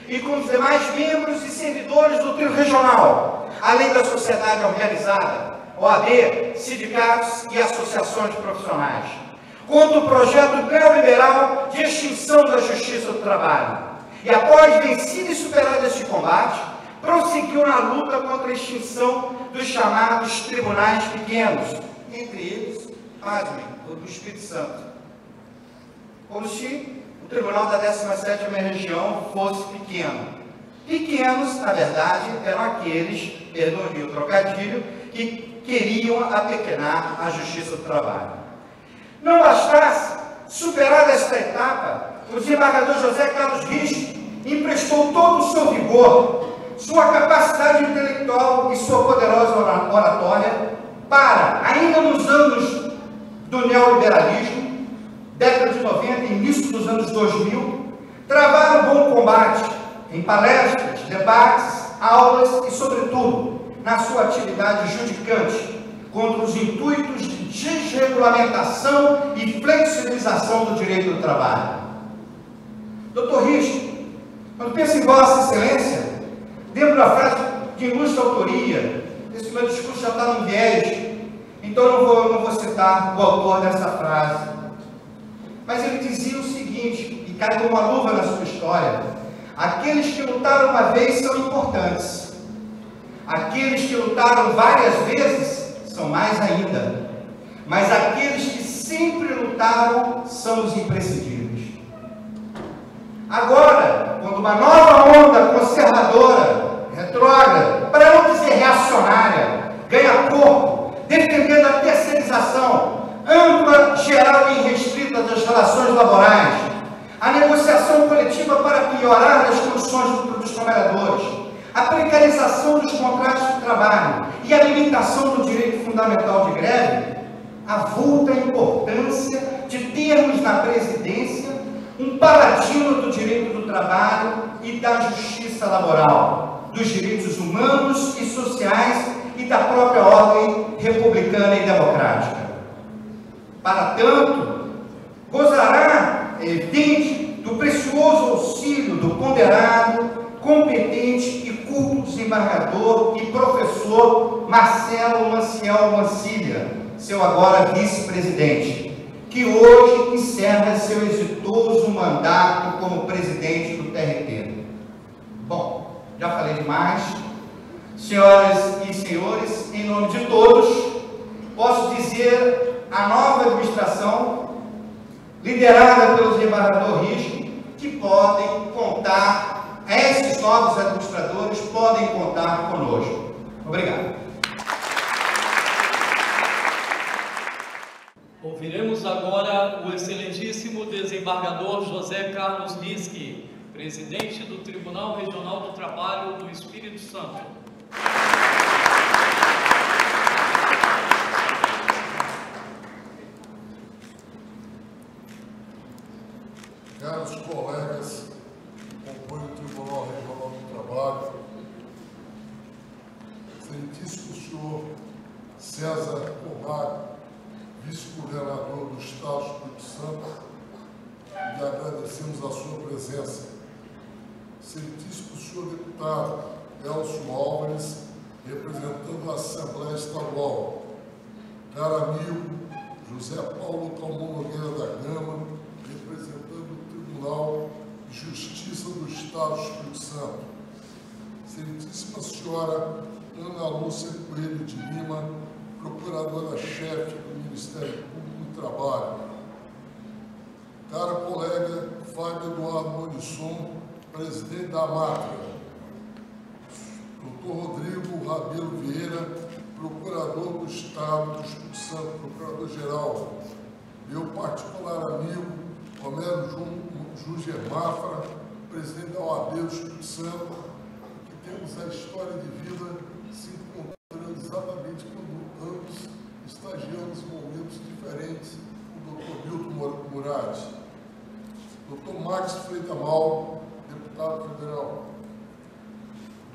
e com os demais membros e servidores do trio regional, além da sociedade organizada, OAB, sindicatos e associações profissionais, contra o projeto neoliberal de extinção da justiça do trabalho. E após vencido e superado este combate, prosseguiu na luta contra a extinção dos chamados tribunais pequenos, entre eles, pasmem, o do Espírito Santo. Como se o Tribunal da 17ª Região fosse pequeno. Pequenos, na verdade, eram aqueles, perdoem o trocadilho, que queriam apequenar a Justiça do Trabalho. Não bastasse, superada esta etapa, o desembargador José Carlos Risco emprestou todo o seu vigor, sua capacidade intelectual e sua poderosa oratória para, ainda nos anos do neoliberalismo, década de 90 e início dos anos 2000, travar um bom combate em palestras, debates, aulas e, sobretudo, na sua atividade judicante contra os intuitos de desregulamentação e flexibilização do direito do trabalho. Doutor Risco, quando penso em Vossa Excelência, lembro da frase de ilustre autoria. Esse meu discurso já está no viés, então não vou citar o autor dessa frase. Mas ele dizia o seguinte, e cai como uma luva na sua história: aqueles que lutaram uma vez são importantes, aqueles que lutaram várias vezes são mais ainda, mas aqueles que sempre lutaram são os imprescindíveis. Agora, quando uma nova onda conservadora, retrógrada, para não dizer reacionária, ganha corpo, defendendo a terceirização ampla, geral e irrestrita das relações laborais, a negociação coletiva para piorar as condições dos trabalhadores, a precarização dos contratos de trabalho e a limitação do direito fundamental de greve, avulta a importância de termos na presidência um paladino do direito do trabalho e da justiça laboral, dos direitos humanos e sociais e da própria ordem republicana e democrática. Para tanto, gozará, é evidente, do precioso auxílio do ponderado, competente e culto desembargador e professor Marcelo Maciel Mancilha, seu agora vice-presidente, que hoje encerra seu exitoso mandato como presidente do TRT. Bom, já falei demais. Senhoras e senhores, em nome de todos, posso dizer à nova administração, liderada pelo desembargador Risco, que podem contar, esses novos administradores podem contar conosco. Obrigado. Ouviremos agora o excelentíssimo desembargador José Carlos Rischi, presidente do Tribunal Regional do Trabalho do Espírito Santo. Caros colegas, compõem o Tribunal Regional do Trabalho, excelentíssimo senhor César Romário, vice-governador do Estado do Espírito Santo, e agradecemos a sua presença. Excelentíssimo senhor deputado Elcio Álvares, representando a Assembleia Estadual. Caro amigo José Paulo Calmon Nogueira da Gama, representando o Tribunal de Justiça do Estado do Espírito Santo. Excelentíssima senhora Ana Lúcia Coelho de Lima, procuradora-chefe do Ministério Público do Trabalho. Cara colega Fábio Eduardo Morisson, presidente da Matra. Dr. Rodrigo Rabelo Vieira, procurador do Estado do Espírito Santo, procurador-geral. Meu particular amigo, Romero Júger Mafra, presidente da OAB do Espírito Santo, que temos a história de vida se encontrando exatamente quando ambos estagiamos em momentos diferentes, o Dr. Milton Murad. Dr. Max Freitas Mal, deputado federal.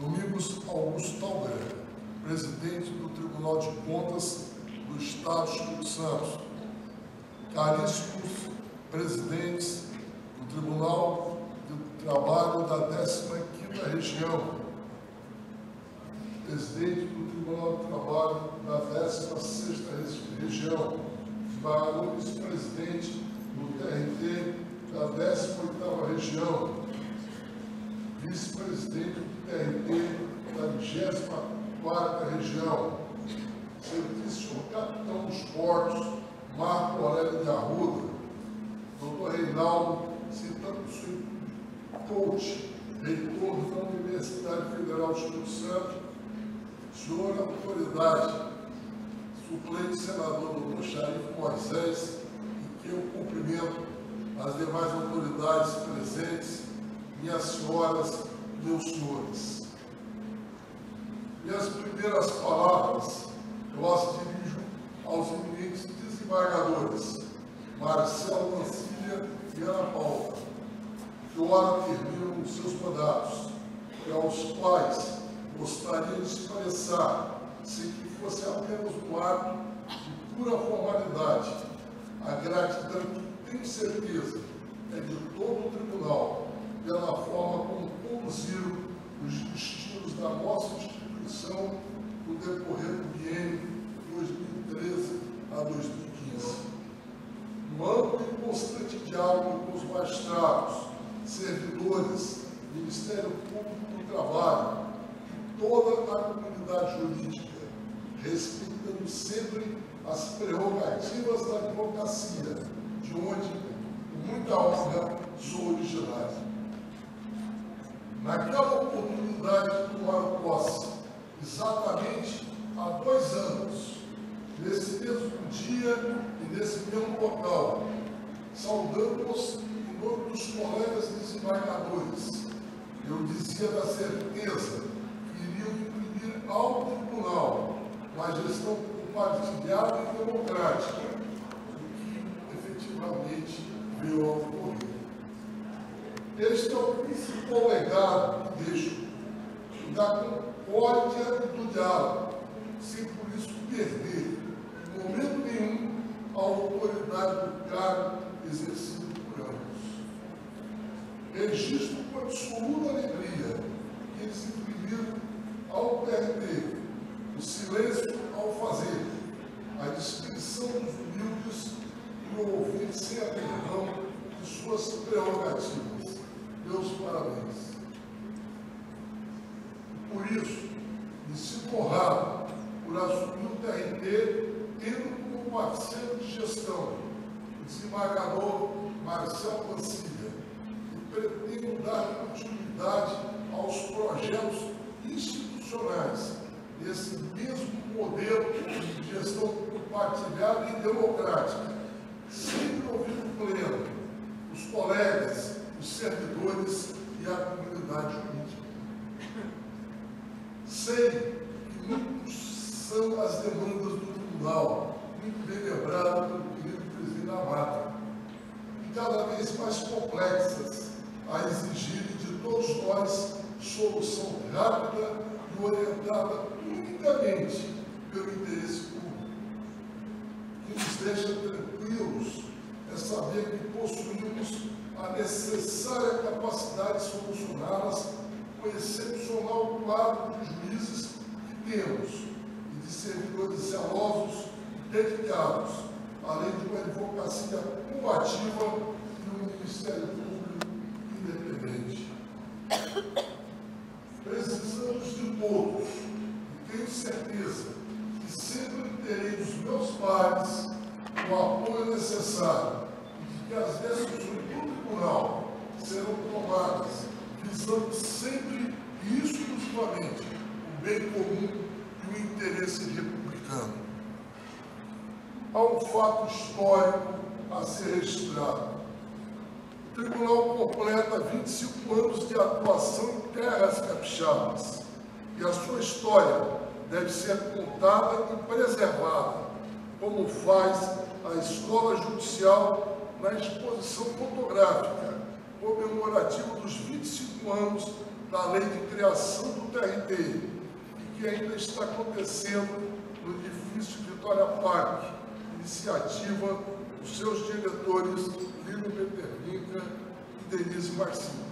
Domingos Augusto Talber, presidente do Tribunal de Contas do Estado do Espírito Santo. Caríssimos presidentes do Tribunal do Trabalho da 15ª Região, presidente do Tribunal do Trabalho da 16ª Região, desembargador vice-presidente do TRT da 18ª Região, vice-presidente do TRT da 24ª Região, excelentíssimo capitão dos portos, Marco Aurélio de Arruda, Dr. Reinaldo citando o senhor coach, reitor da Universidade Federal do Espírito Santo, senhor autoridade, suplente senador Dr. Sharif Moisés, e que eu cumprimento as demais autoridades presentes, minhas senhoras e meus senhores. Minhas primeiras palavras eu as dirijo aos eminentes desembargadores Marcelo Mancilha e Ana Paula, que ora terminam os seus mandatos, e aos quais gostaria de expressar, sem que fosse apenas um ato de pura formalidade, a gratidão que tenho certeza é de todo o tribunal pela forma como conduziram os destinos da nossa instituição no decorrer do biênio 2013 a 2015. No amplo e constante diálogo com os magistrados, servidores, Ministério Público do Trabalho e toda a comunidade jurídica, respeitando sempre as prerrogativas da advocacia, de onde, com muita honra, sou originário. Naquela oportunidade de tomar posse, exatamente há 2 anos, nesse mesmo dia e nesse mesmo local, saudando-os em nome dos colegas desembargadores, eu dizia da certeza que iriam imprimir ao tribunal uma gestão compartilhada e democrática, o que efetivamente veio a ocorrer. Este é o principal legado que deixo, o da concórdia e do diálogo, sem por isso perder, em momento nenhum, a autoridade do cargo exercido por ambos. Registro com absoluta alegria que eles imprimiram ao perder, o silêncio ao fazer, a descrição dos humildes e o ouvir sem abrir mão de suas prerrogativas. Meus parabéns. Por isso, me sinto honrado por assumir o TRT, tendo como parceiro de gestão o desembargador Marcelo Mancilha, e pretendo dar continuidade aos projetos institucionais desse mesmo modelo de gestão compartilhada e democrática, sempre ouvindo pleno os colegas, os servidores e a comunidade jurídica. Sei que muitas são as demandas do tribunal, muito bem lembrado pelo querido presidente Amado, e cada vez mais complexas a exigirem de todos nós solução rápida e orientada unicamente pelo interesse público. O que nos deixa tranquilos é saber que possuímos a necessária capacidade de solucioná-las com o excepcional quadro de juízes que temos e de servidores zelosos e dedicados, além de uma advocacia combativa e um Ministério Público independente. Precisamos de todos e tenho certeza que sempre terei dos meus pares o apoio necessário e que as decisões do tribunal serão tomadas visando sempre e exclusivamente o bem comum e o interesse republicano. Há um fato histórico a ser registrado. O tribunal completa 25 anos de atuação em terras capixabas e a sua história deve ser contada e preservada, como faz a Escola Judicial na exposição fotográfica comemorativa dos 25 anos da Lei de Criação do TRT, e que ainda está acontecendo no edifício Vitória Park, iniciativa dos seus diretores Lino Petervinca e Denise Marcinho.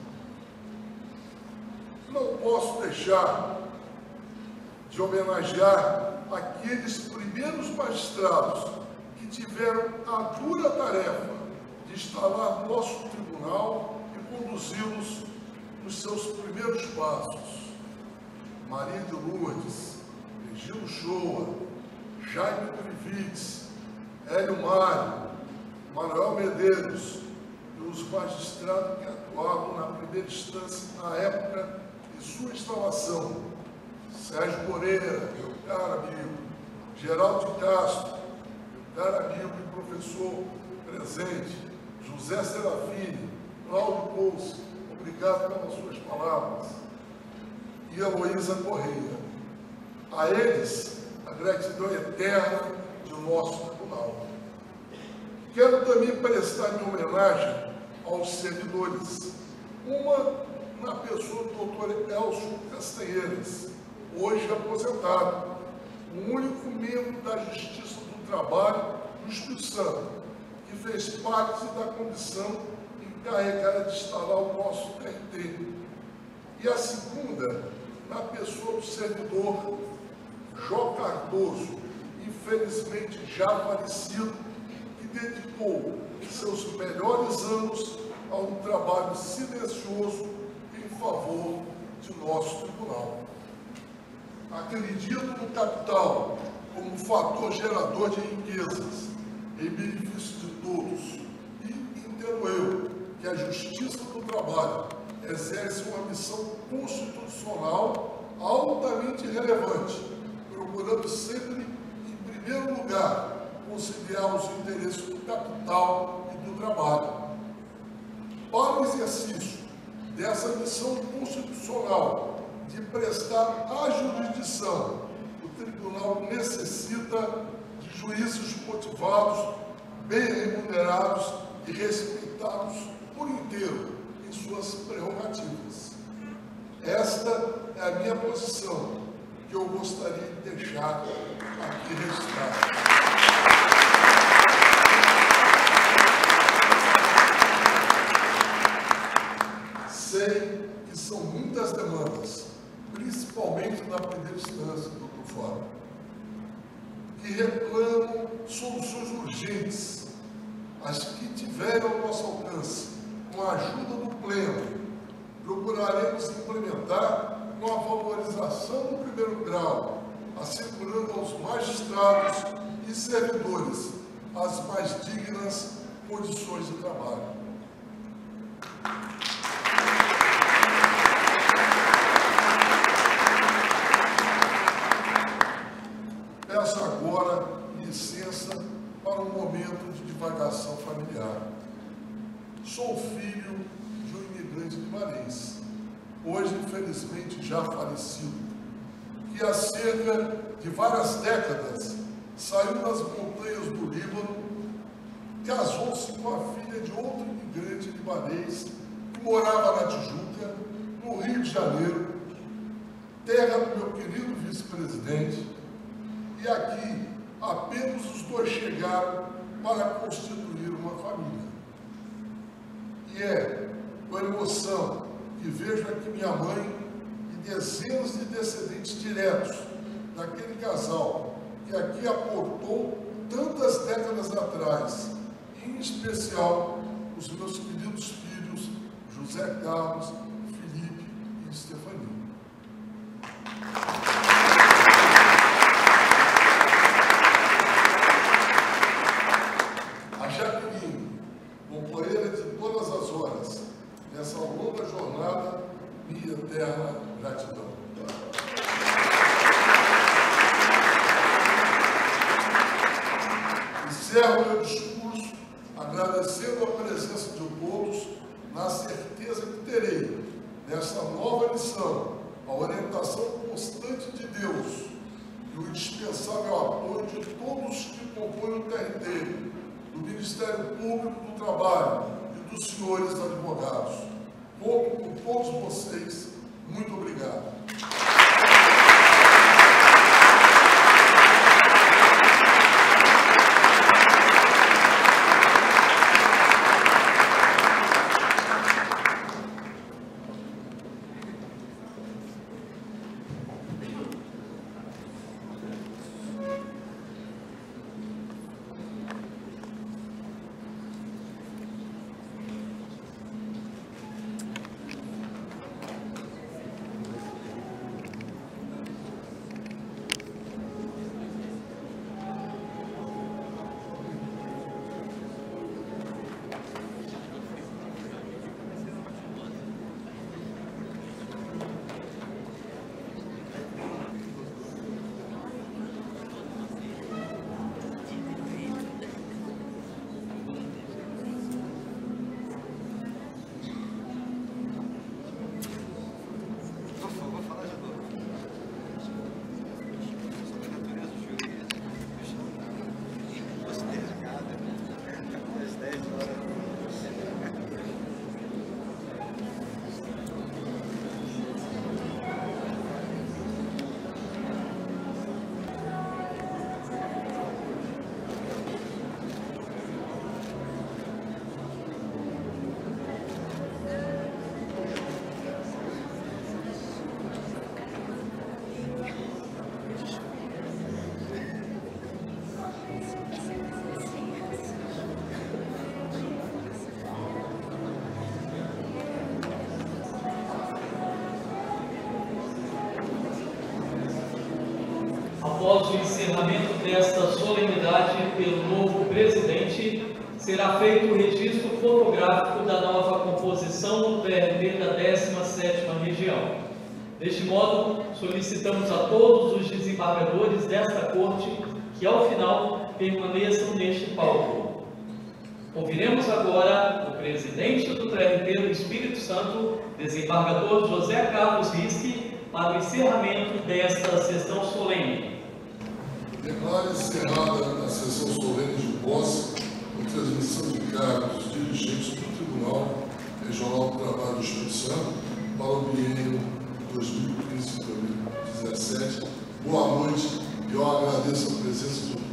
Não posso deixar de homenagear aqueles primeiros magistrados que tiveram a dura tarefa de instalar nosso tribunal e conduzi-los nos seus primeiros passos. Maria de Lourdes, Regino Shoa, Jaime Durivitz, Hélio Mário, Manuel Medeiros, pelos magistrados que atuavam na primeira instância na época de sua instalação: Sérgio Moreira, meu caro amigo, Geraldo de Castro, meu caro amigo e professor presente, José Serafini, Cláudio Pouso, obrigado pelas suas palavras, e Heloísa Correia. A eles, a gratidão eterna de nosso tribunal. Quero também prestar minha homenagem aos servidores, uma na pessoa do Dr. Elcio Castanheiras, hoje aposentado, o único membro da Justiça do Trabalho do Espírito Santo, que fez parte da comissão encarregada de instalar o nosso TRT. E a segunda, na pessoa do servidor Jó Cardoso, infelizmente já falecido, que dedicou seus melhores anos a um trabalho silencioso em favor de nosso tribunal. Acredito no capital como fator gerador de riquezas, em benefício de todos, e entendo eu que a Justiça do Trabalho exerce uma missão constitucional altamente relevante, procurando sempre, em primeiro lugar, conciliar os interesses do capital e do trabalho. Para o exercício dessa missão constitucional de prestar à jurisdição, o tribunal necessita de juízes motivados, bem remunerados e respeitados por inteiro em suas prerrogativas. Esta é a minha posição, que eu gostaria de deixar aqui registrada. Sei que são muitas demandas, principalmente na primeira instância, doutor Fábio, que reclamam soluções urgentes, as que tiverem ao nosso alcance, com a ajuda do Pleno. Procuraremos implementar com a valorização do primeiro grau, assegurando aos magistrados e servidores as mais dignas condições de trabalho. Peço agora licença para um momento de divagação familiar. Sou filho de um imigrante libanês, hoje infelizmente já falecido, que há cerca de várias décadas saiu das montanhas do Líbano, casou-se com a filha de outro imigrante libanês que morava na Tijuca, no Rio de Janeiro, terra do meu querido vice-presidente, e aqui apenas os dois chegaram para constituir uma família. E é com emoção que vejo aqui minha mãe e dezenas de descendentes diretos daquele casal que aqui aportou tantas décadas atrás, em especial os meus queridos filhos José Carlos, Felipe e Stefania. A Jaqueline, companheira de todas as horas, nessa longa jornada, minha eterna gratidão. Encerro meu discurso agradecendo a presença de todos, na certeza que terei, nessa nova missão, a orientação constante de Deus e o indispensável apoio de todos que compõem o TRT, do Ministério Público do Trabalho e dos senhores advogados. Conto com todos vocês. Muito obrigado. solenidade pelo novo presidente, será feito o registro fotográfico da nova composição do TRT da 17ª Região. Deste modo, solicitamos a todos os desembargadores desta Corte que, ao final, permaneçam neste palco. Ouviremos agora o presidente do TRT do Espírito Santo, desembargador José Carlos Risque, para o encerramento desta sessão solene. Declaro encerrada a sessão solene de posse com transmissão de cargos dos dirigentes do Tribunal Regional do Trabalho do Espírito Santo para o biênio 2015-2017. Boa noite e eu agradeço a presença de